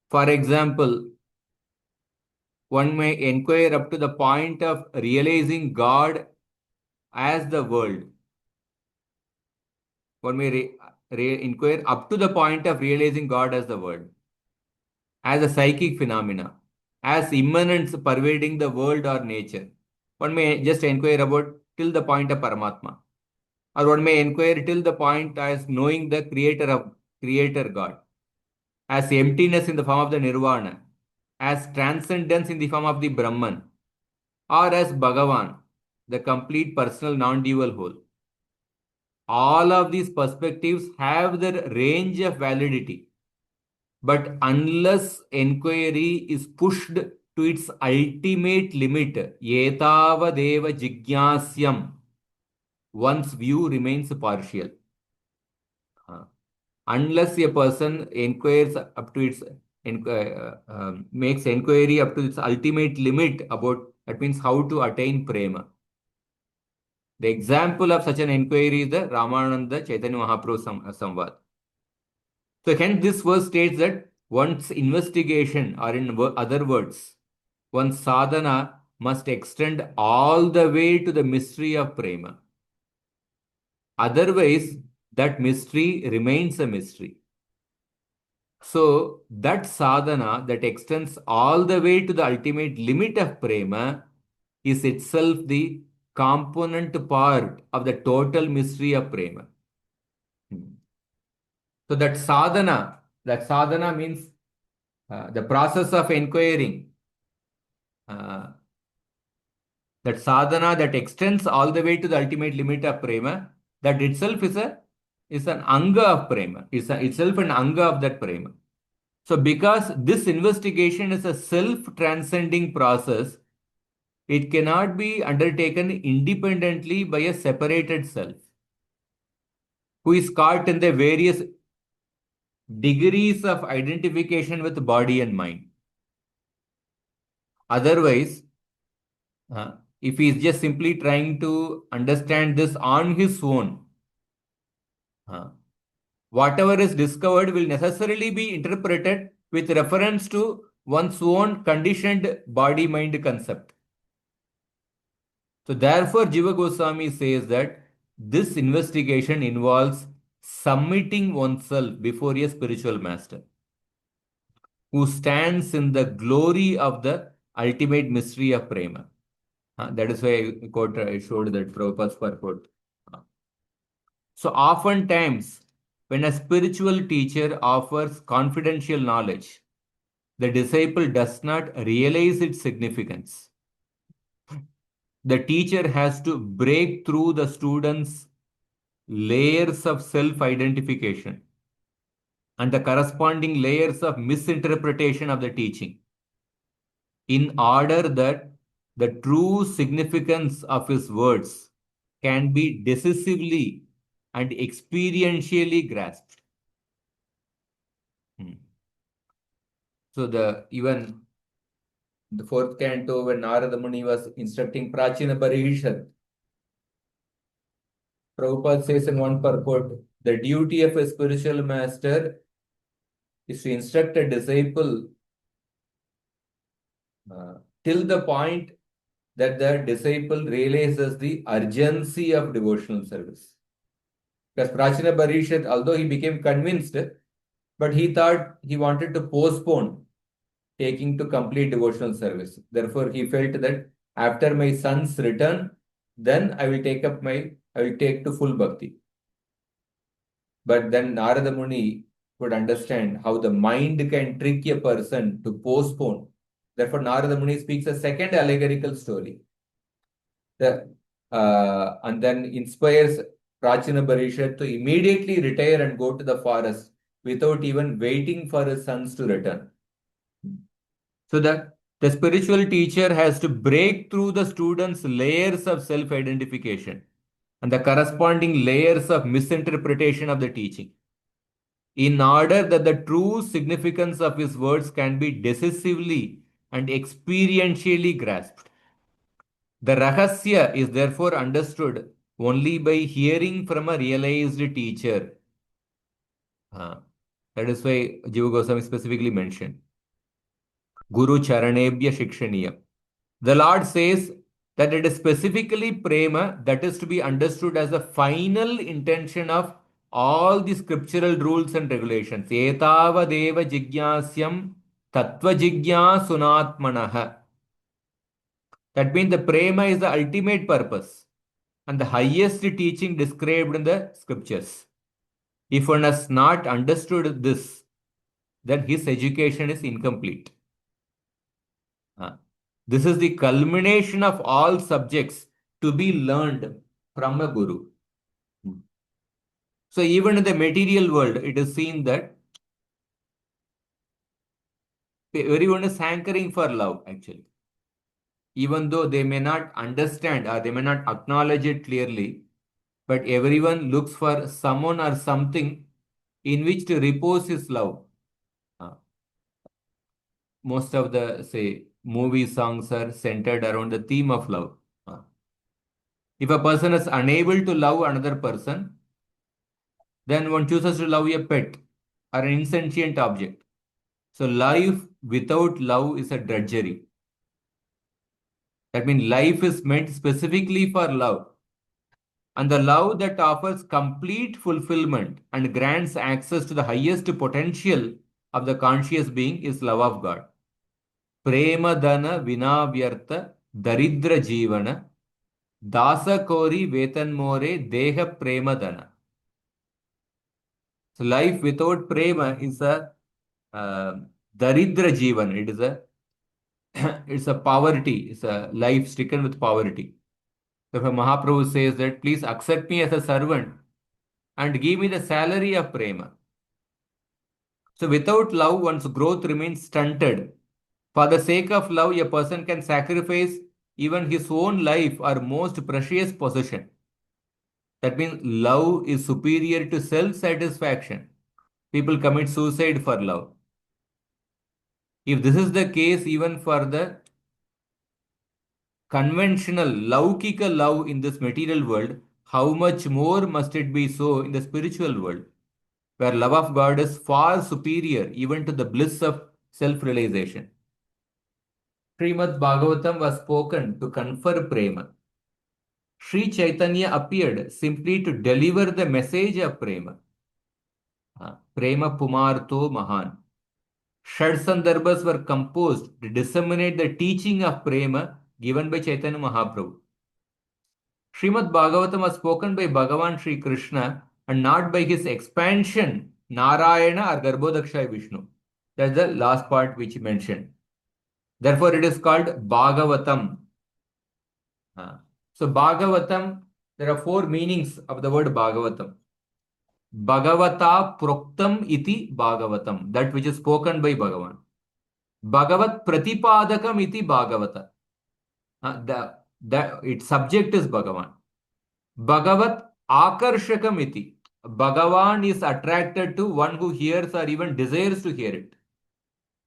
For example, one may inquire up to the point of realizing God as the world. One may inquire up to the point of realizing God as the world, as a psychic phenomena, as immanence pervading the world or nature. One may just inquire about till the point of Paramatma. Or one may inquire till the point as knowing the Creator God, as emptiness in the form of the Nirvana, as transcendence in the form of the Brahman, or as Bhagavan, the complete personal non-dual whole. All of these perspectives have their range of validity, but unless inquiry is pushed to its ultimate limit, yetavadeva jignasyam, one's view remains partial. Unless a person inquires up to its makes inquiry up to its ultimate limit about, that means how to attain prema. The example of such an inquiry is the Ramananda Chaitanya Mahaprabhu Samvad. So hence this verse states that one's investigation, or in other words, one's sadhana must extend all the way to the mystery of prema. Otherwise, that mystery remains a mystery. So that sadhana that extends all the way to the ultimate limit of prema is itself the component part of the total mystery of prema. So that sadhana means the process of inquiring. That sadhana that extends all the way to the ultimate limit of prema, that itself is an anga of prema. It's itself an anga of that prema. So because this investigation is a self-transcending process, it cannot be undertaken independently by a separated self, who is caught in the various degrees of identification with body and mind. Otherwise, if he is just simply trying to understand this on his own, whatever is discovered will necessarily be interpreted with reference to one's own conditioned body-mind concept. So therefore, Jiva Goswami says that this investigation involves submitting oneself before a spiritual master who stands in the glory of the ultimate mystery of prema. That is why I showed that Prabhupada's purport. So oftentimes, when a spiritual teacher offers confidential knowledge, the disciple does not realize its significance. The teacher has to break through the student's layers of self-identification and the corresponding layers of misinterpretation of the teaching in order that the true significance of his words can be decisively and experientially grasped. So even the fourth canto, when Narada Muni was instructing Prachina Parishad, Prabhupada says in one purport, the duty of a spiritual master is to instruct a disciple till the point that the disciple realizes the urgency of devotional service. Because Prachina Parishad, although he became convinced, but he thought he wanted to postpone taking to complete devotional service. Therefore, he felt that after my son's return, then I will take to full bhakti. But then Narada Muni could understand how the mind can trick a person to postpone. Therefore, Narada Muni speaks a second allegorical story. And then inspires Prachina Parishad to immediately retire and go to the forest without even waiting for his sons to return. So the spiritual teacher has to break through the student's layers of self-identification and the corresponding layers of misinterpretation of the teaching in order that the true significance of his words can be decisively and experientially grasped. The rahasya is therefore understood only by hearing from a realized teacher. That is why Jiva Goswami specifically mentioned Guru Charanebhya Shikshaniya. The Lord says that it is specifically prema that is to be understood as the final intention of all the scriptural rules and regulations. Etavadeva jignasyam tattva jignasunatmanaha. That means the prema is the ultimate purpose and the highest teaching described in the scriptures. If one has not understood this, then his education is incomplete. This is the culmination of all subjects to be learned from a guru. So even in the material world, it is seen that everyone is hankering for love, actually. Even though they may not understand or they may not acknowledge it clearly, but everyone looks for someone or something in which to repose his love. Most of the, say, movie songs are centered around the theme of love. If a person is unable to love another person, then one chooses to love a pet or an insentient object. So life without love is a drudgery. That means life is meant specifically for love. And the love that offers complete fulfillment and grants access to the highest potential of the conscious being is love of God. Prema dana vinavyartha daridra jivana dasa kori vetan more deha prema dana. So life without prema is a daridra jivan. It is it's a poverty. It's a life stricken with poverty. Therefore, Mahaprabhu says that please accept me as a servant and give me the salary of prema. So without love, one's growth remains stunted. For the sake of love, a person can sacrifice even his own life or most precious possession. That means love is superior to self-satisfaction. People commit suicide for love. If this is the case even for the conventional laukika love in this material world, how much more must it be so in the spiritual world, where love of God is far superior even to the bliss of self-realization. Srimad Bhagavatam was spoken to confer prema. Sri Chaitanya appeared simply to deliver the message of prema. Prema Pumarto Mahan. Shad Sandarbhas were composed to disseminate the teaching of prema given by Chaitanya Mahaprabhu. Srimad Bhagavatam was spoken by Bhagavan Sri Krishna and not by his expansion, Narayana or Garbhodakshaya Vishnu. That's the last part which he mentioned. Therefore, it is called Bhagavatam. So, Bhagavatam, there are 4 meanings of the word Bhagavatam. Bhagavata Proktam iti Bhagavatam, that which is spoken by Bhagavan. Bhagavat Pratipadakam iti Bhagavata. Its subject is Bhagavan. Bhagavat Akarshakam iti. Bhagavan is attracted to one who hears or even desires to hear it.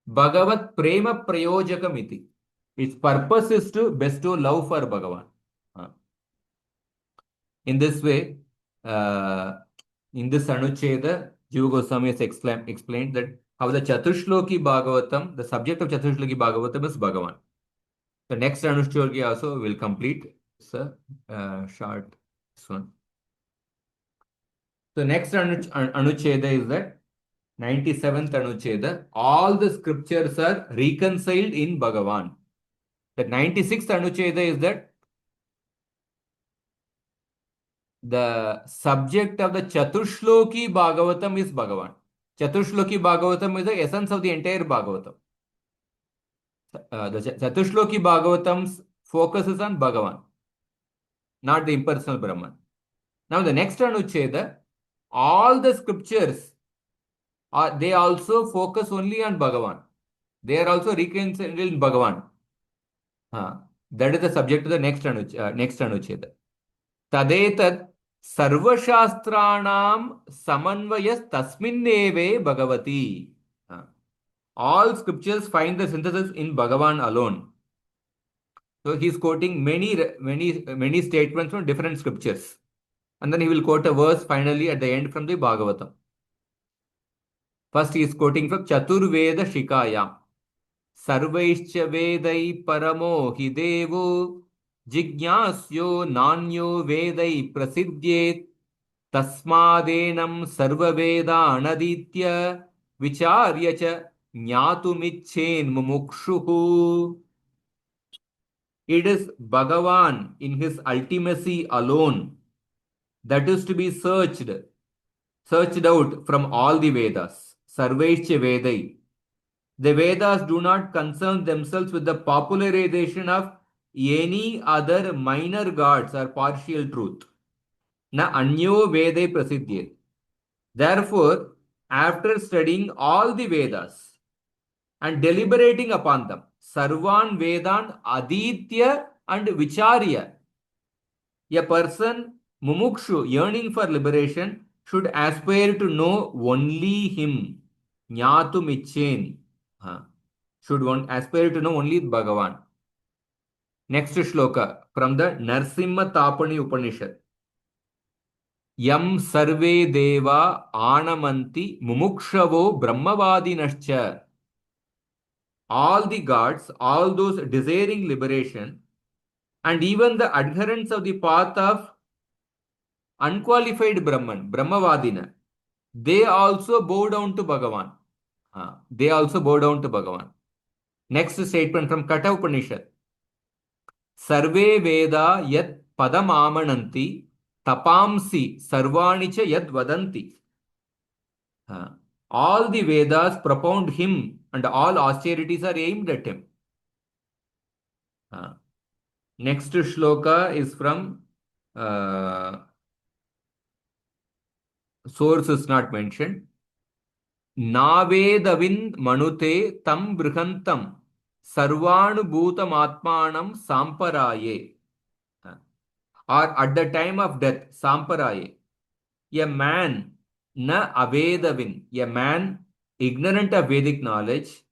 Bhagavat Prema Prayojakam iti. Its purpose is to bestow love for Bhagavan. In this way, in this Anuccheda, Jiva Goswami has explained that how the Chatushloki Bhagavatam, the subject of Chatushloki Bhagavatam is Bhagavan. The next Anuccheda also will complete. It's a short one. The next Anuccheda is that 97th Anuccheda. All the scriptures are reconciled in Bhagavan. The 96th Anuccheda is that the subject of the Chatushloki Bhagavatam is Bhagavan. Chatushloki Bhagavatam is the essence of the entire Bhagavatam. The Chatushloki Bhagavatam's focus is on Bhagavan, not the impersonal Brahman. Now the next Anuccheda, all the scriptures, they also focus only on Bhagavan. They are also reconciled in Bhagavan. That is the subject of the next Anuccheda. Tadetat sarvashastranam samanvayas tasminneve bhagavati. All scriptures find the synthesis in Bhagavan alone. So he is quoting many statements from different scriptures. And then he will quote a verse finally at the end from the Bhagavatam. First he is quoting from Chaturveda Shikaya. Sarvaishcha Vedai Paramo Hidevo Jigyasyo Nanyo Vedai Prasidyet Tasmadenam Sarvaveda Anaditya Vicharyacha Nyatumichen Mumukshuhu. It is Bhagavan in his ultimacy alone that is to be searched out from all the Vedas. Sarvaishcha Vedai. The Vedas do not concern themselves with the popularization of any other minor gods or partial truth. Na anyo Vedai prasidyet. Therefore, after studying all the Vedas and deliberating upon them, Sarvan Vedan Aditya and Vicharya, a person mumukshu yearning for liberation should aspire to know only him. Nyatu michen. Should one aspire to know only Bhagavan. Next shloka from the Narsimha Tapani Upanishad. Yam sarve deva anamanti mumukshavo brahmavadinascha. All the gods, all those desiring liberation, and even the adherents of the path of unqualified Brahman, Brahmavadina, they also bow down to Bhagavan. They also bow down to Bhagavan. Next statement from Katha Upanishad. Sarve Veda yat padamamananti tapamsi sarvani cha yad vadanti. All the Vedas propound him and all austerities are aimed at him. Next shloka is from source is not mentioned. Navedavind manute tam brihantam sarvanu bhutam atmanam samparaye. Or at the time of death, samparaye. A man na avedavin, a man ignorant of Vedic knowledge,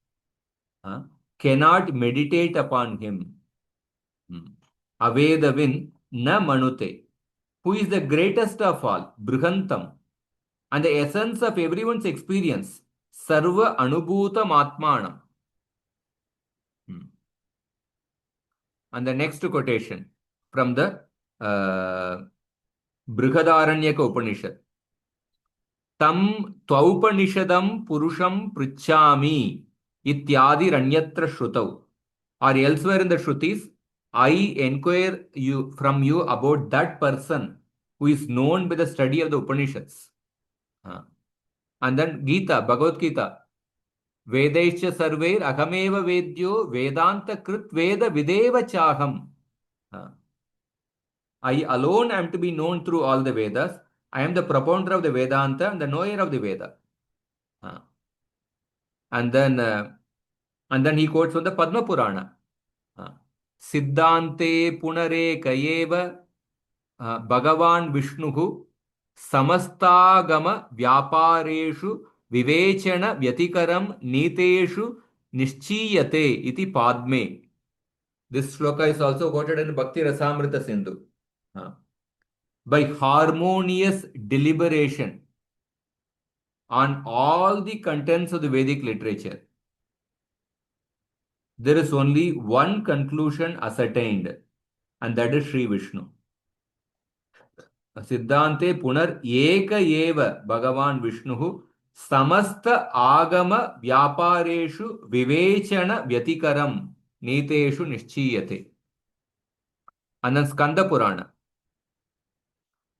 cannot meditate upon him. Avedavin na manute. Who is the greatest of all? Brihantam. And the essence of everyone's experience, sarva anubhutam atmanam. And the next quotation from the Brihadaranyaka Upanishad. Tam tvaupanishadam purusham prichami ityadi ranyatra shrutau. Or elsewhere in the Shrutis, I inquire from you about that person who is known by the study of the Upanishads. And then Gita, Bhagavad Gita. Vedaischa sarvair ahameva vedyo vedanta krit veda videva chaham. I alone am to be known through all the Vedas. I am the propounder of the Vedanta and the knower of the Veda. And then he quotes from the Padma Purana. Siddhante punare kayeva Bhagavan Vishnuhu samastagama vyapareshu vivechana vyatikaram niteshu nischiyate iti padme. This shloka is also quoted in Bhakti Rasamrita Sindhu. By harmonious deliberation on all the contents of the Vedic literature, there is only one conclusion ascertained, and that is Sri Vishnu. Siddhante punar eka eva Bhagavan Vishnuhu samasta agama vyapareshu vivechana vyatikaram niteshu nischiyate. And then Skanda Purana.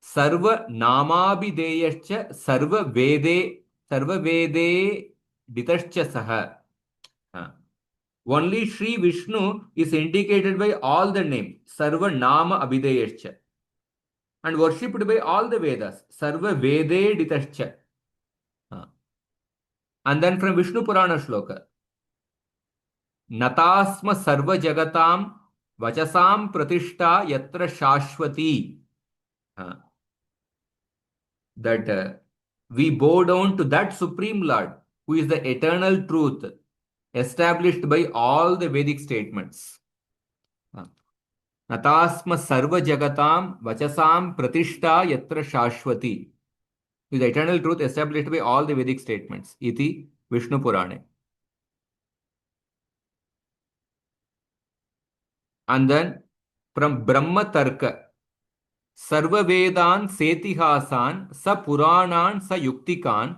Sarva namabhideyascha sarva vede ditascha saha. Only Sri Vishnu is indicated by all the names, Sarva Nama Abhideyascha, and worshipped by all the Vedas, Sarva Vede Ditascha. And then from Vishnu Purana Shloka, Natasma Sarva Jagatam Vachasam Pratishta Yatra Shashwati. That we bow down to that Supreme Lord, who is the eternal truth, established by all the Vedic statements. Natasma sarva jagatam vachasam pratishta yatra shashwati. Is the eternal truth established by all the Vedic statements. Iti Vishnu Purane. And then from Brahma Tarka, Sarva Vedan Setihasan Sa Puranan Sa Yuktikan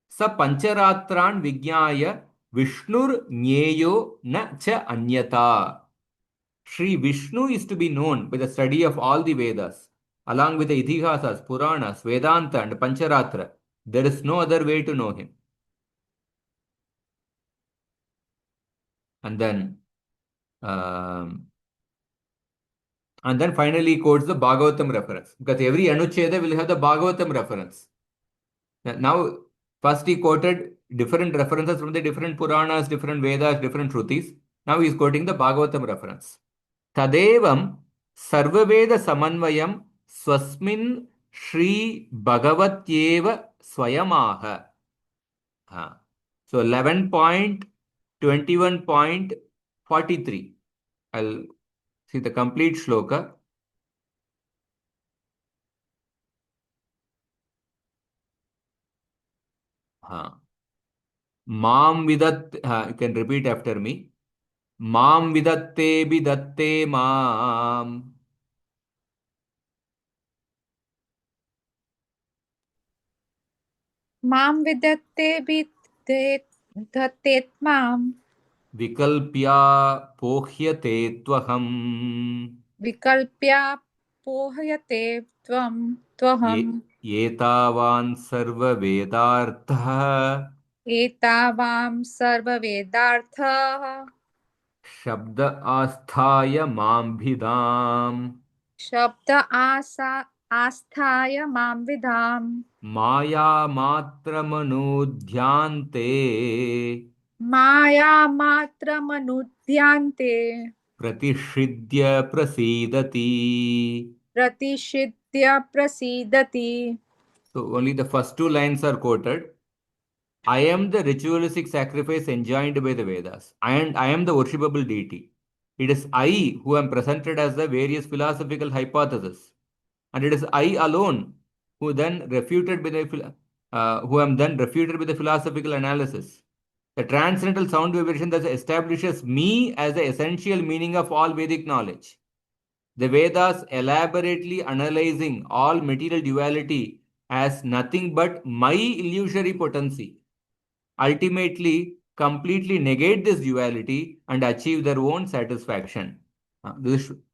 Sa Pancharatran Vigyaya Vishnur Nyeyo Na Cha Anyata. Sri Vishnu is to be known by the study of all the Vedas, along with the Idihasas, Puranas, Vedanta, and Pancharatra. There is no other way to know him. And then finally he quotes the Bhagavatam reference, because every anuccheda will have the Bhagavatam reference. Now, first he quoted different references from the different Puranas, different Vedas, different Shrutis. Now he is quoting the Bhagavatam reference. Tadevam sarvaveda samanvayam swasmin Shri Bhagavatyeva swayamaha. So 11.21.43. I'll see the complete shloka. Mam vidat, you can repeat after me. Mam vidatte bidatte mam. Mam vidatte vidatte mam. Vikalpya pohyate tvaham. Vikalpya pohyate tvaham. Yetavan sarva vedartha. Etavam sarva vedartha. Shabda asthaya mam bhidam. Shabda asthaya mam vidam. Maya matramanudhyante. Maya matramanudhyante. Pratishidya prasidati. Pratishidya prasidati. So only the first two lines are quoted. I am the ritualistic sacrifice enjoined by the Vedas, and I am the worshipable deity. It is I who am presented as the various philosophical hypotheses, and it is I alone who am then refuted with the philosophical analysis. The transcendental sound vibration that establishes me as the essential meaning of all Vedic knowledge. The Vedas elaborately analyzing all material duality as nothing but my illusory potency, ultimately completely negate this duality and achieve their own satisfaction.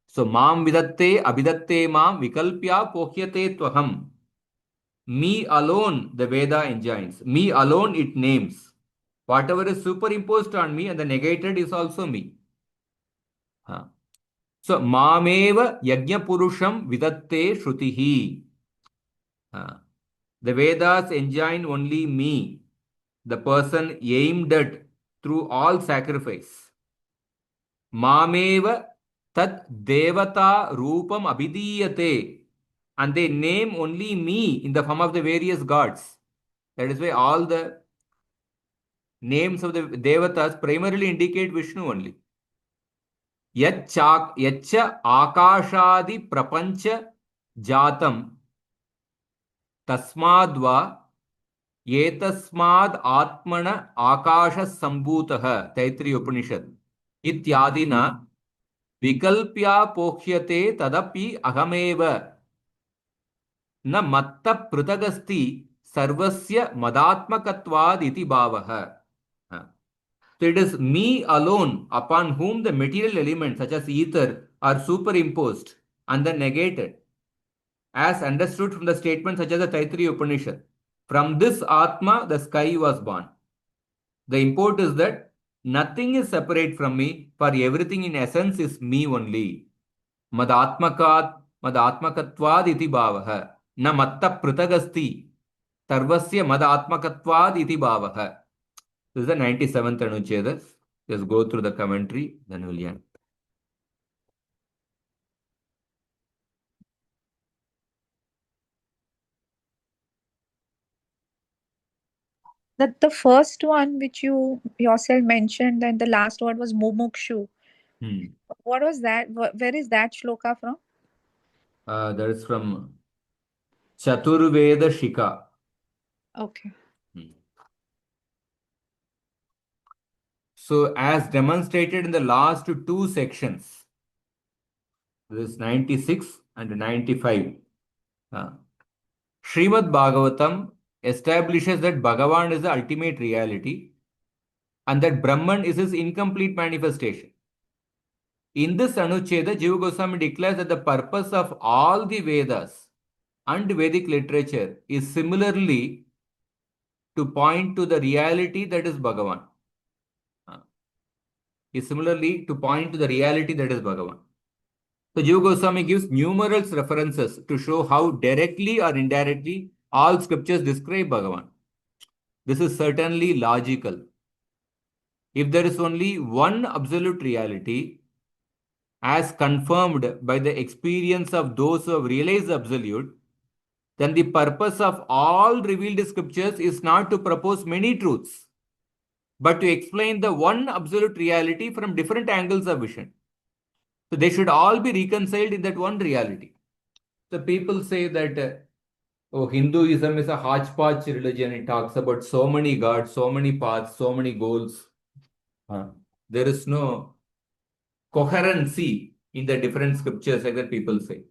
So, mam vidatte abhidatte mam vikalpya pohyate tvaham. Me alone, the Veda enjoins. Me alone, it names. Whatever is superimposed on me and the negated is also me. So, mameva yajna purusham vidatte shrutihi. The Vedas enjoin only me, the person aimed at through all sacrifice. Mameva tat devata rupam abhidiyate. And they name only me in the form of the various gods. That is why all the names of the devatas primarily indicate Vishnu only. Yacha akashadi prapancha jatam tasmadva yetasmad atmana akasha sambhutah Taittiriya Upanishad ityadina vikalpya pokhyate tadapi ahameva न मत्त पृथगस्ति सर्वस्य मदात्मकत्वाद इति भावः. So it is me alone upon whom the material elements such as ether are superimposed and then negated, as understood from the statements such as the Taittiriya Upanishad. From this Atma, the sky was born. The import is that nothing is separate from me, for everything in essence is me only. मदात्मकत्वाद इति भावः न मत्त पृथगस्ति सर्वस्य मदात्मकत्वाद इति भावः. This is the 97th anuccheda. Just go through the commentary, then we'll end. That the first one which you yourself mentioned, and the last word was mumukshu. What was that? Where is that shloka from? That is from Chaturveda Shika. Okay. So, as demonstrated in the last two sections, this is 96 and 95, Srimad Bhagavatam establishes that Bhagavan is the ultimate reality and that Brahman is his incomplete manifestation. In this Anuccheda, Jiva Goswami declares that the purpose of all the Vedas and Vedic literature is similarly to point to the reality that is Bhagavan. So Jiva Goswami gives numerous references to show how directly or indirectly all scriptures describe Bhagavan. This is certainly logical. If there is only one absolute reality, as confirmed by the experience of those who have realized the absolute, then the purpose of all revealed scriptures is not to propose many truths, but to explain the one absolute reality from different angles of vision. So they should all be reconciled in that one reality. So people say that Hinduism is a hodgepodge religion. It talks about so many gods, so many paths, so many goals. There is no coherency in the different scriptures, like that people say.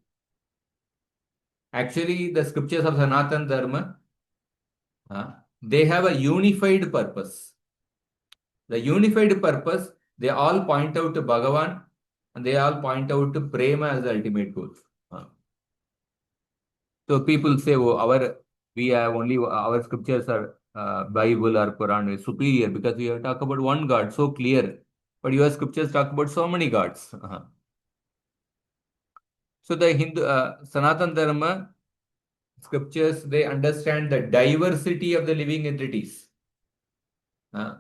Actually, the scriptures of Sanatana Dharma, they have a unified purpose. The unified purpose, they all point out to Bhagavan and they all point out to Prema as the ultimate goal. So people say, we have only our scriptures are Bible or Quran is superior because we have talk about one God, so clear. But your scriptures talk about so many gods. So the Hindu Sanatana Dharma scriptures, they understand the diversity of the living entities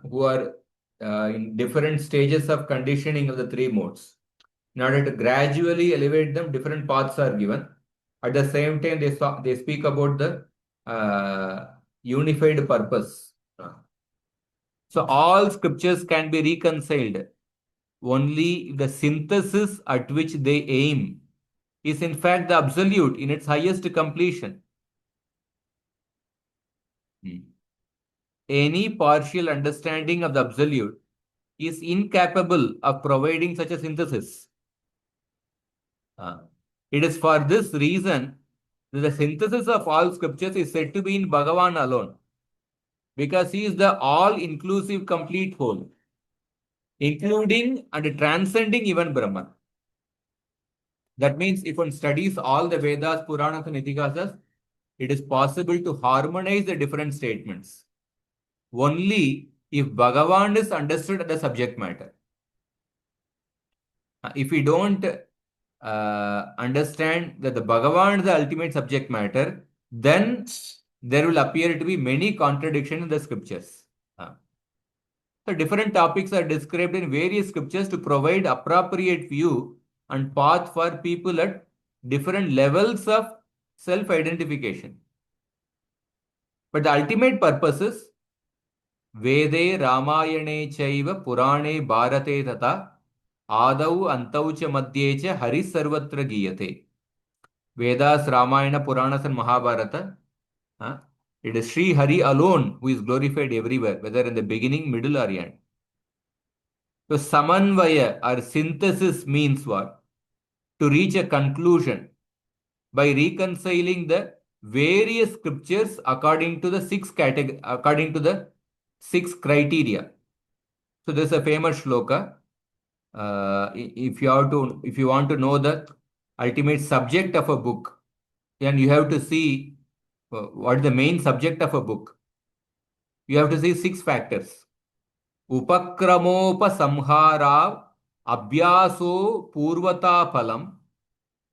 who are in different stages of conditioning of the three modes. In order to gradually elevate them, different paths are given. At the same time, they speak about the unified purpose. So all scriptures can be reconciled only if the synthesis at which they aim is in fact the absolute in its highest completion. any partial understanding of the absolute is incapable of providing such a synthesis. It is for this reason that the synthesis of all scriptures is said to be in Bhagavan alone, because he is the all-inclusive complete whole, including and transcending even Brahman. That means if one studies all the Vedas, Puranas and Itihasas, it is possible to harmonize the different statements only if Bhagavan is understood as the subject matter. If we don't understand that the Bhagavan is the ultimate subject matter, then there will appear to be many contradictions in the scriptures. So different topics are described in various scriptures to provide appropriate view and path for people at different levels of self-identification. But the ultimate purpose is Vede Ramayane Chaiva Purane Bharate Tata Adau Antau Cha Madhye Cha Hari Sarvatra Giyate. Vedas, Ramayana, Puranas and Mahabharata. It is Sri Hari alone who is glorified everywhere, whether in the beginning, middle or end. So Samanvaya or synthesis means what? To reach a conclusion by reconciling the various scriptures according to the six criteria. So there's a famous shloka. If you want to know the ultimate subject of a book, then you have to see what is the main subject of a book. You have to see six factors. Upakramopasamhara abhyaso purvata phalam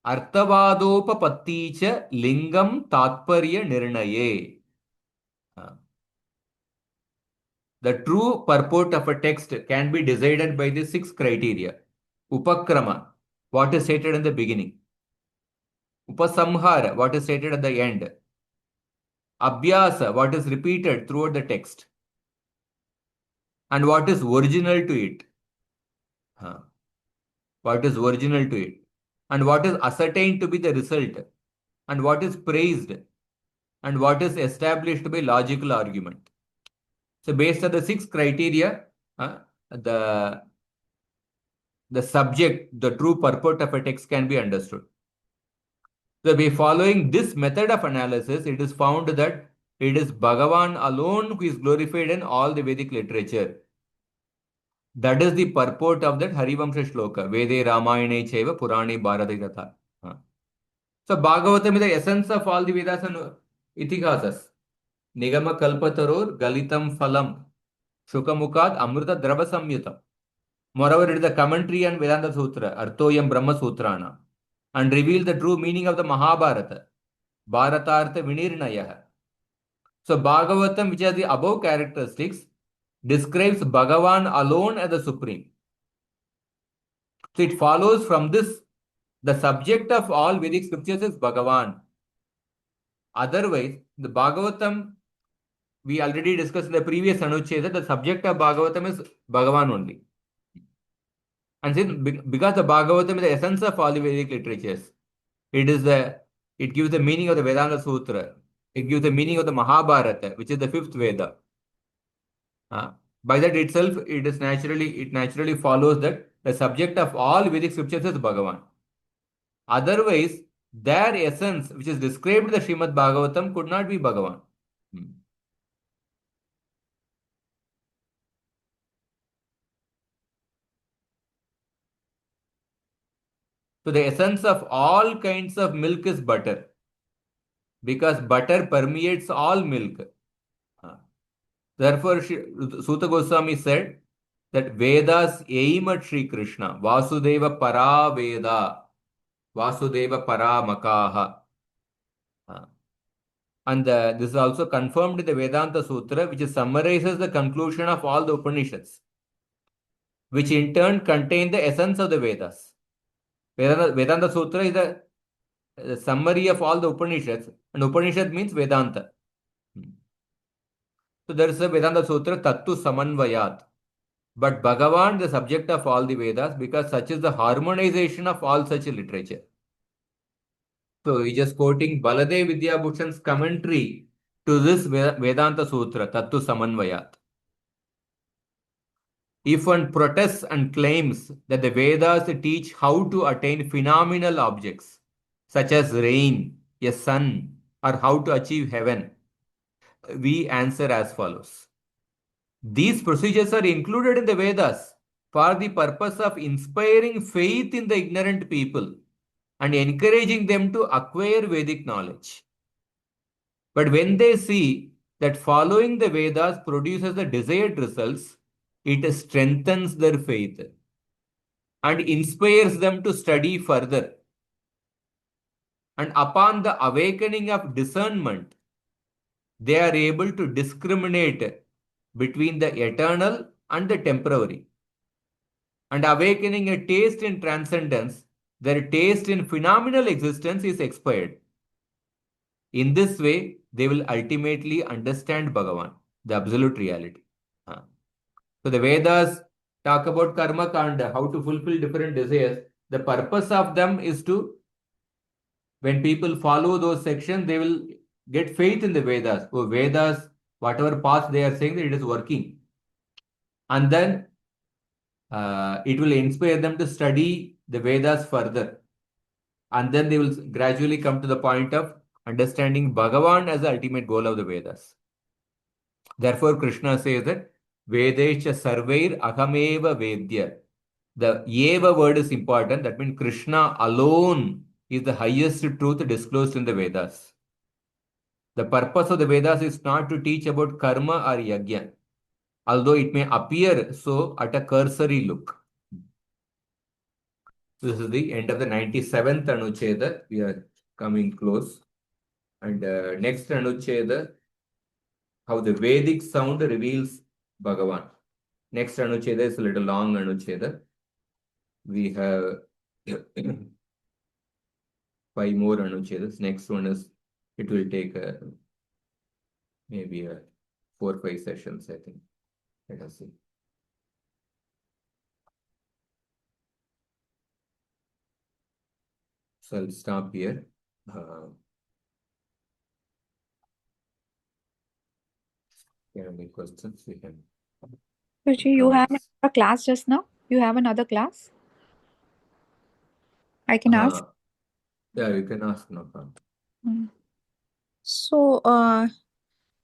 arthavadopapatti cha lingam tatparya nirnaye. The true purport of a text can be decided by the six criteria. Upakrama, what is stated in the beginning. Upasamhara, what is stated at the end. Abhyasa, what is repeated throughout the text. And what is original to it. What is original to it. And what is ascertained to be the result. And what is praised. And what is established by logical argument. So based on the six criteria, the subject, the true purport of a text can be understood. So by following this method of analysis, it is found that it is Bhagavan alone who is glorified in all the Vedic literature. That is the purport of that Harivamsha shloka. Vede Ramayane Chaiva Purane Bharate Tata. So Bhagavatam is the essence of all the Vedas and Itihasas. Nigama Kalpataror Galitam Phalam Shukamukad Amrita Drava Samyutam. Moreover, it is the commentary on Vedanta Sutra, Arthoyam Brahma Sutrana, and reveal the true meaning of the Mahabharata, Bharatartha Vinirnaya. So Bhagavatam, which has the above characteristics, describes Bhagavan alone as the supreme. So it follows from this, the subject of all Vedic scriptures is Bhagavan. Otherwise, the Bhagavatam, we already discussed in the previous anuccheda, the subject of Bhagavatam is Bhagavan only. And since, because the Bhagavatam is the essence of all the Vedic literatures, it gives the meaning of the Vedanta Sutra. It gives the meaning of the Mahabharata, which is the fifth Veda. By that itself, it naturally follows that the subject of all Vedic scriptures is Bhagavan. Otherwise, their essence, which is described in the Srimad Bhagavatam, could not be Bhagavan. So the essence of all kinds of milk is butter, because butter permeates all milk. Therefore, Suta Goswami said that Vedas aim at Sri Krishna, Vasudeva Para Veda, Vasudeva Para Makaha. And this is also confirmed in the Vedanta Sutra, which summarizes the conclusion of all the Upanishads, which in turn contain the essence of the Vedas. Vedanta Sutra is the summary of all the Upanishads, and Upanishad means Vedanta. So there is a Vedanta Sutra, Tattu Samanvayat. But Bhagavan, the subject of all the Vedas, because such is the harmonization of all such literature. So he's just quoting Baladev Vidyabhushan's commentary to this Vedanta Sutra, Tattu Samanvayat. If one protests and claims that the Vedas teach how to attain phenomenal objects, such as rain, a sun, or how to achieve heaven, we answer as follows. These procedures are included in the Vedas for the purpose of inspiring faith in the ignorant people and encouraging them to acquire Vedic knowledge. But when they see that following the Vedas produces the desired results, it strengthens their faith and inspires them to study further. And upon the awakening of discernment, they are able to discriminate between the eternal and the temporary. And awakening a taste in transcendence, their taste in phenomenal existence is expired. In this way, they will ultimately understand Bhagavan, the absolute reality. So the Vedas talk about karma kanda, how to fulfill different desires. The purpose of them is to, when people follow those sections, they will get faith in the Vedas. So Vedas, whatever path they are saying, that it is working. And then it will inspire them to study the Vedas further. And then they will gradually come to the point of understanding Bhagavan as the ultimate goal of the Vedas. Therefore, Krishna says that Vedesha Sarvair Ahameva Vedya. The Eva word is important. That means Krishna alone is the highest truth disclosed in the Vedas. The purpose of the Vedas is not to teach about karma or yajna, although it may appear so at a cursory look. This is the end of the 97th Anucheda. We are coming close. And next Anucheda, how the Vedic sound reveals Bhagavan. Next Anucheda is a little long Anucheda. We have 5 more Anuchedas. Next one is, it will take maybe 4 or 5 sessions, I think. Let us see. So I'll stop here. Any questions? We can. Sushi, you have a class just now? You have another class? I can ask. Yeah, you can ask no problem. So,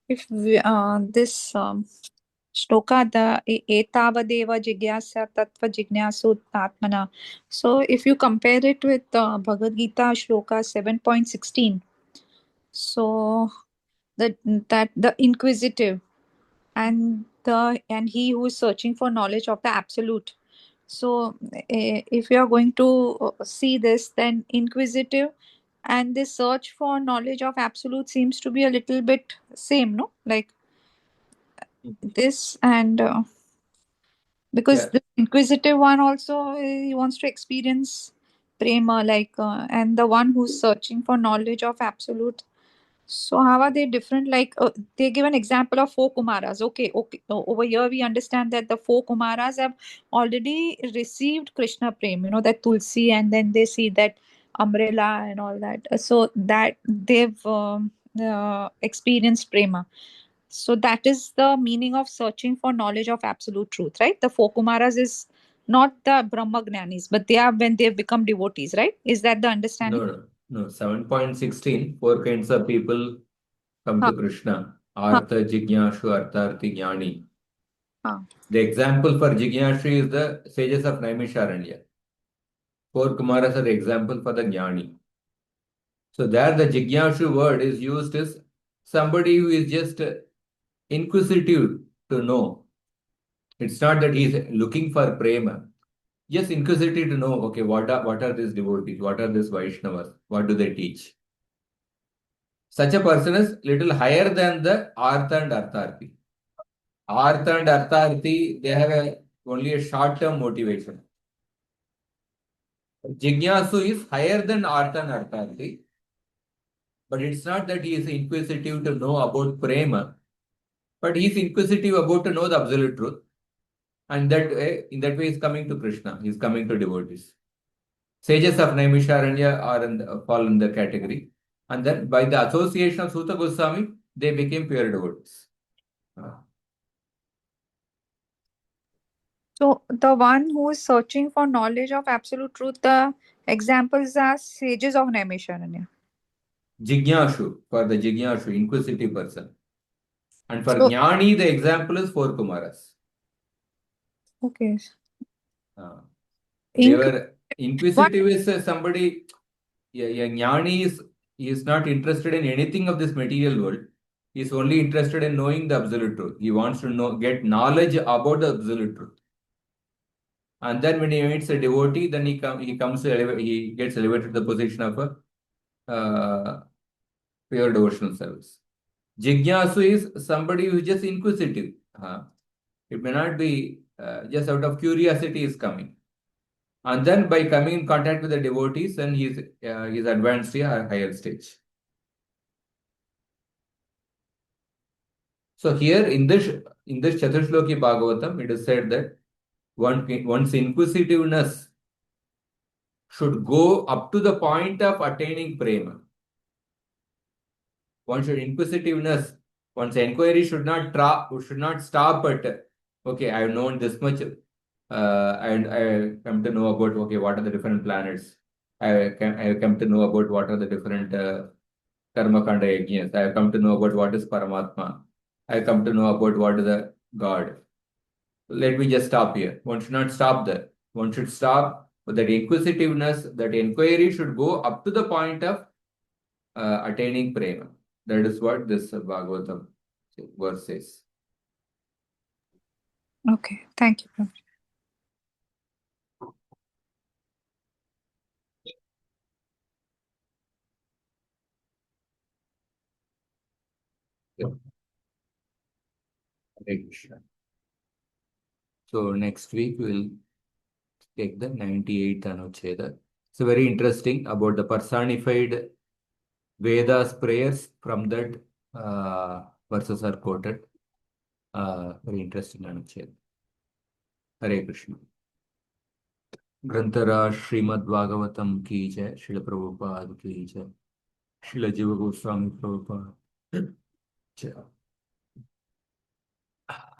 if this shloka, the etavadeva jigyasa tattva jignasu atmana. So, if you compare it with Bhagavad Gita shloka 7.16, so the inquisitive and he who is searching for knowledge of the absolute. So, if you are going to see this, then inquisitive and this search for knowledge of absolute seems to be a little bit same, no? Like this, and because the inquisitive one also, he wants to experience prema, like, and the one who's searching for knowledge of absolute. So how are they different? Like, they give an example of 4 Kumaras. Okay. Over here we understand that the 4 Kumaras have already received Krishna Prem, that Tulsi, and then they see that umbrella and all that. So that they've experienced Prema. So that is the meaning of searching for knowledge of absolute truth, right? The 4 Kumaras is not the Brahma Gnanis, but they are when they've become devotees, right? Is that the understanding? No. 7.16, 4 kinds of people come to Krishna. Artha, Jigyashu, Artharthi, Jnani. The example for Jigyashu is the sages of Naimisharanya. 4 Kumaras are the example for the Jnani. So there the Jigyashu word is used as somebody who is just inquisitive to know. It's not that he is looking for prema. Just inquisitive to know, okay, what are these devotees? What are these Vaishnavas? What do they teach? Such a person is little higher than the Artha and Artharthi. Artha and Artharthi, they have only a short-term motivation. Jignasu is higher than Artha and Artharthi, but it's not that he is inquisitive to know about prema, but he is inquisitive about to know the absolute truth. And that in that way, he is coming to Krishna. He is coming to devotees. Sages of Naimisharanya fall in the category. And then by the association of Suta Goswami, they became pure devotees. So the one who is searching for knowledge of absolute truth, the examples are sages of Naimisharanya. Jigyashu, for the Jigyashu, inquisitive person. And for So, Jnani, the example is four Kumaras. okay. They Inc- were what? inquisitive is somebody, a Jnani is not interested in anything of this material world. He is only interested in knowing the absolute truth. He wants to get knowledge about the absolute truth. And then when he meets a devotee, then he comes to he gets elevated to the position of a pure devotional service. Jigyasu is somebody who is just inquisitive. It may not be just out of curiosity is coming. And then by coming in contact with the devotees, then he's advanced to a higher stage. So here in this Chaturshloki Bhagavatam, it is said that one's inquisitiveness should go up to the point of attaining prema. One's inquisitiveness, one's inquiry should not stop at okay, I have known this much, and I come to know about okay, what are the different planets. I have come to know about what are the different karma kanda yajnas. I have come to know about what is Paramatma. I have come to know about what is the God. Let me just stop here. One should not stop there. One should stop with that inquisitiveness, that inquiry should go up to the point of attaining prema. That is what this Bhagavatam verse says. Okay, thank you, Prabhupada. Yeah. Hare Krishna. So next week we'll take the 98th anuccheda. So very interesting about the personified Vedas prayers from that verses are quoted. Very interesting anuccheda. Hare Krishna. ग्रंथराज Shrimad Bhagavatam की जय, श्रील प्रभुपाद की जय, श्रील जीव गोस्वामी प्रभुपाद जय।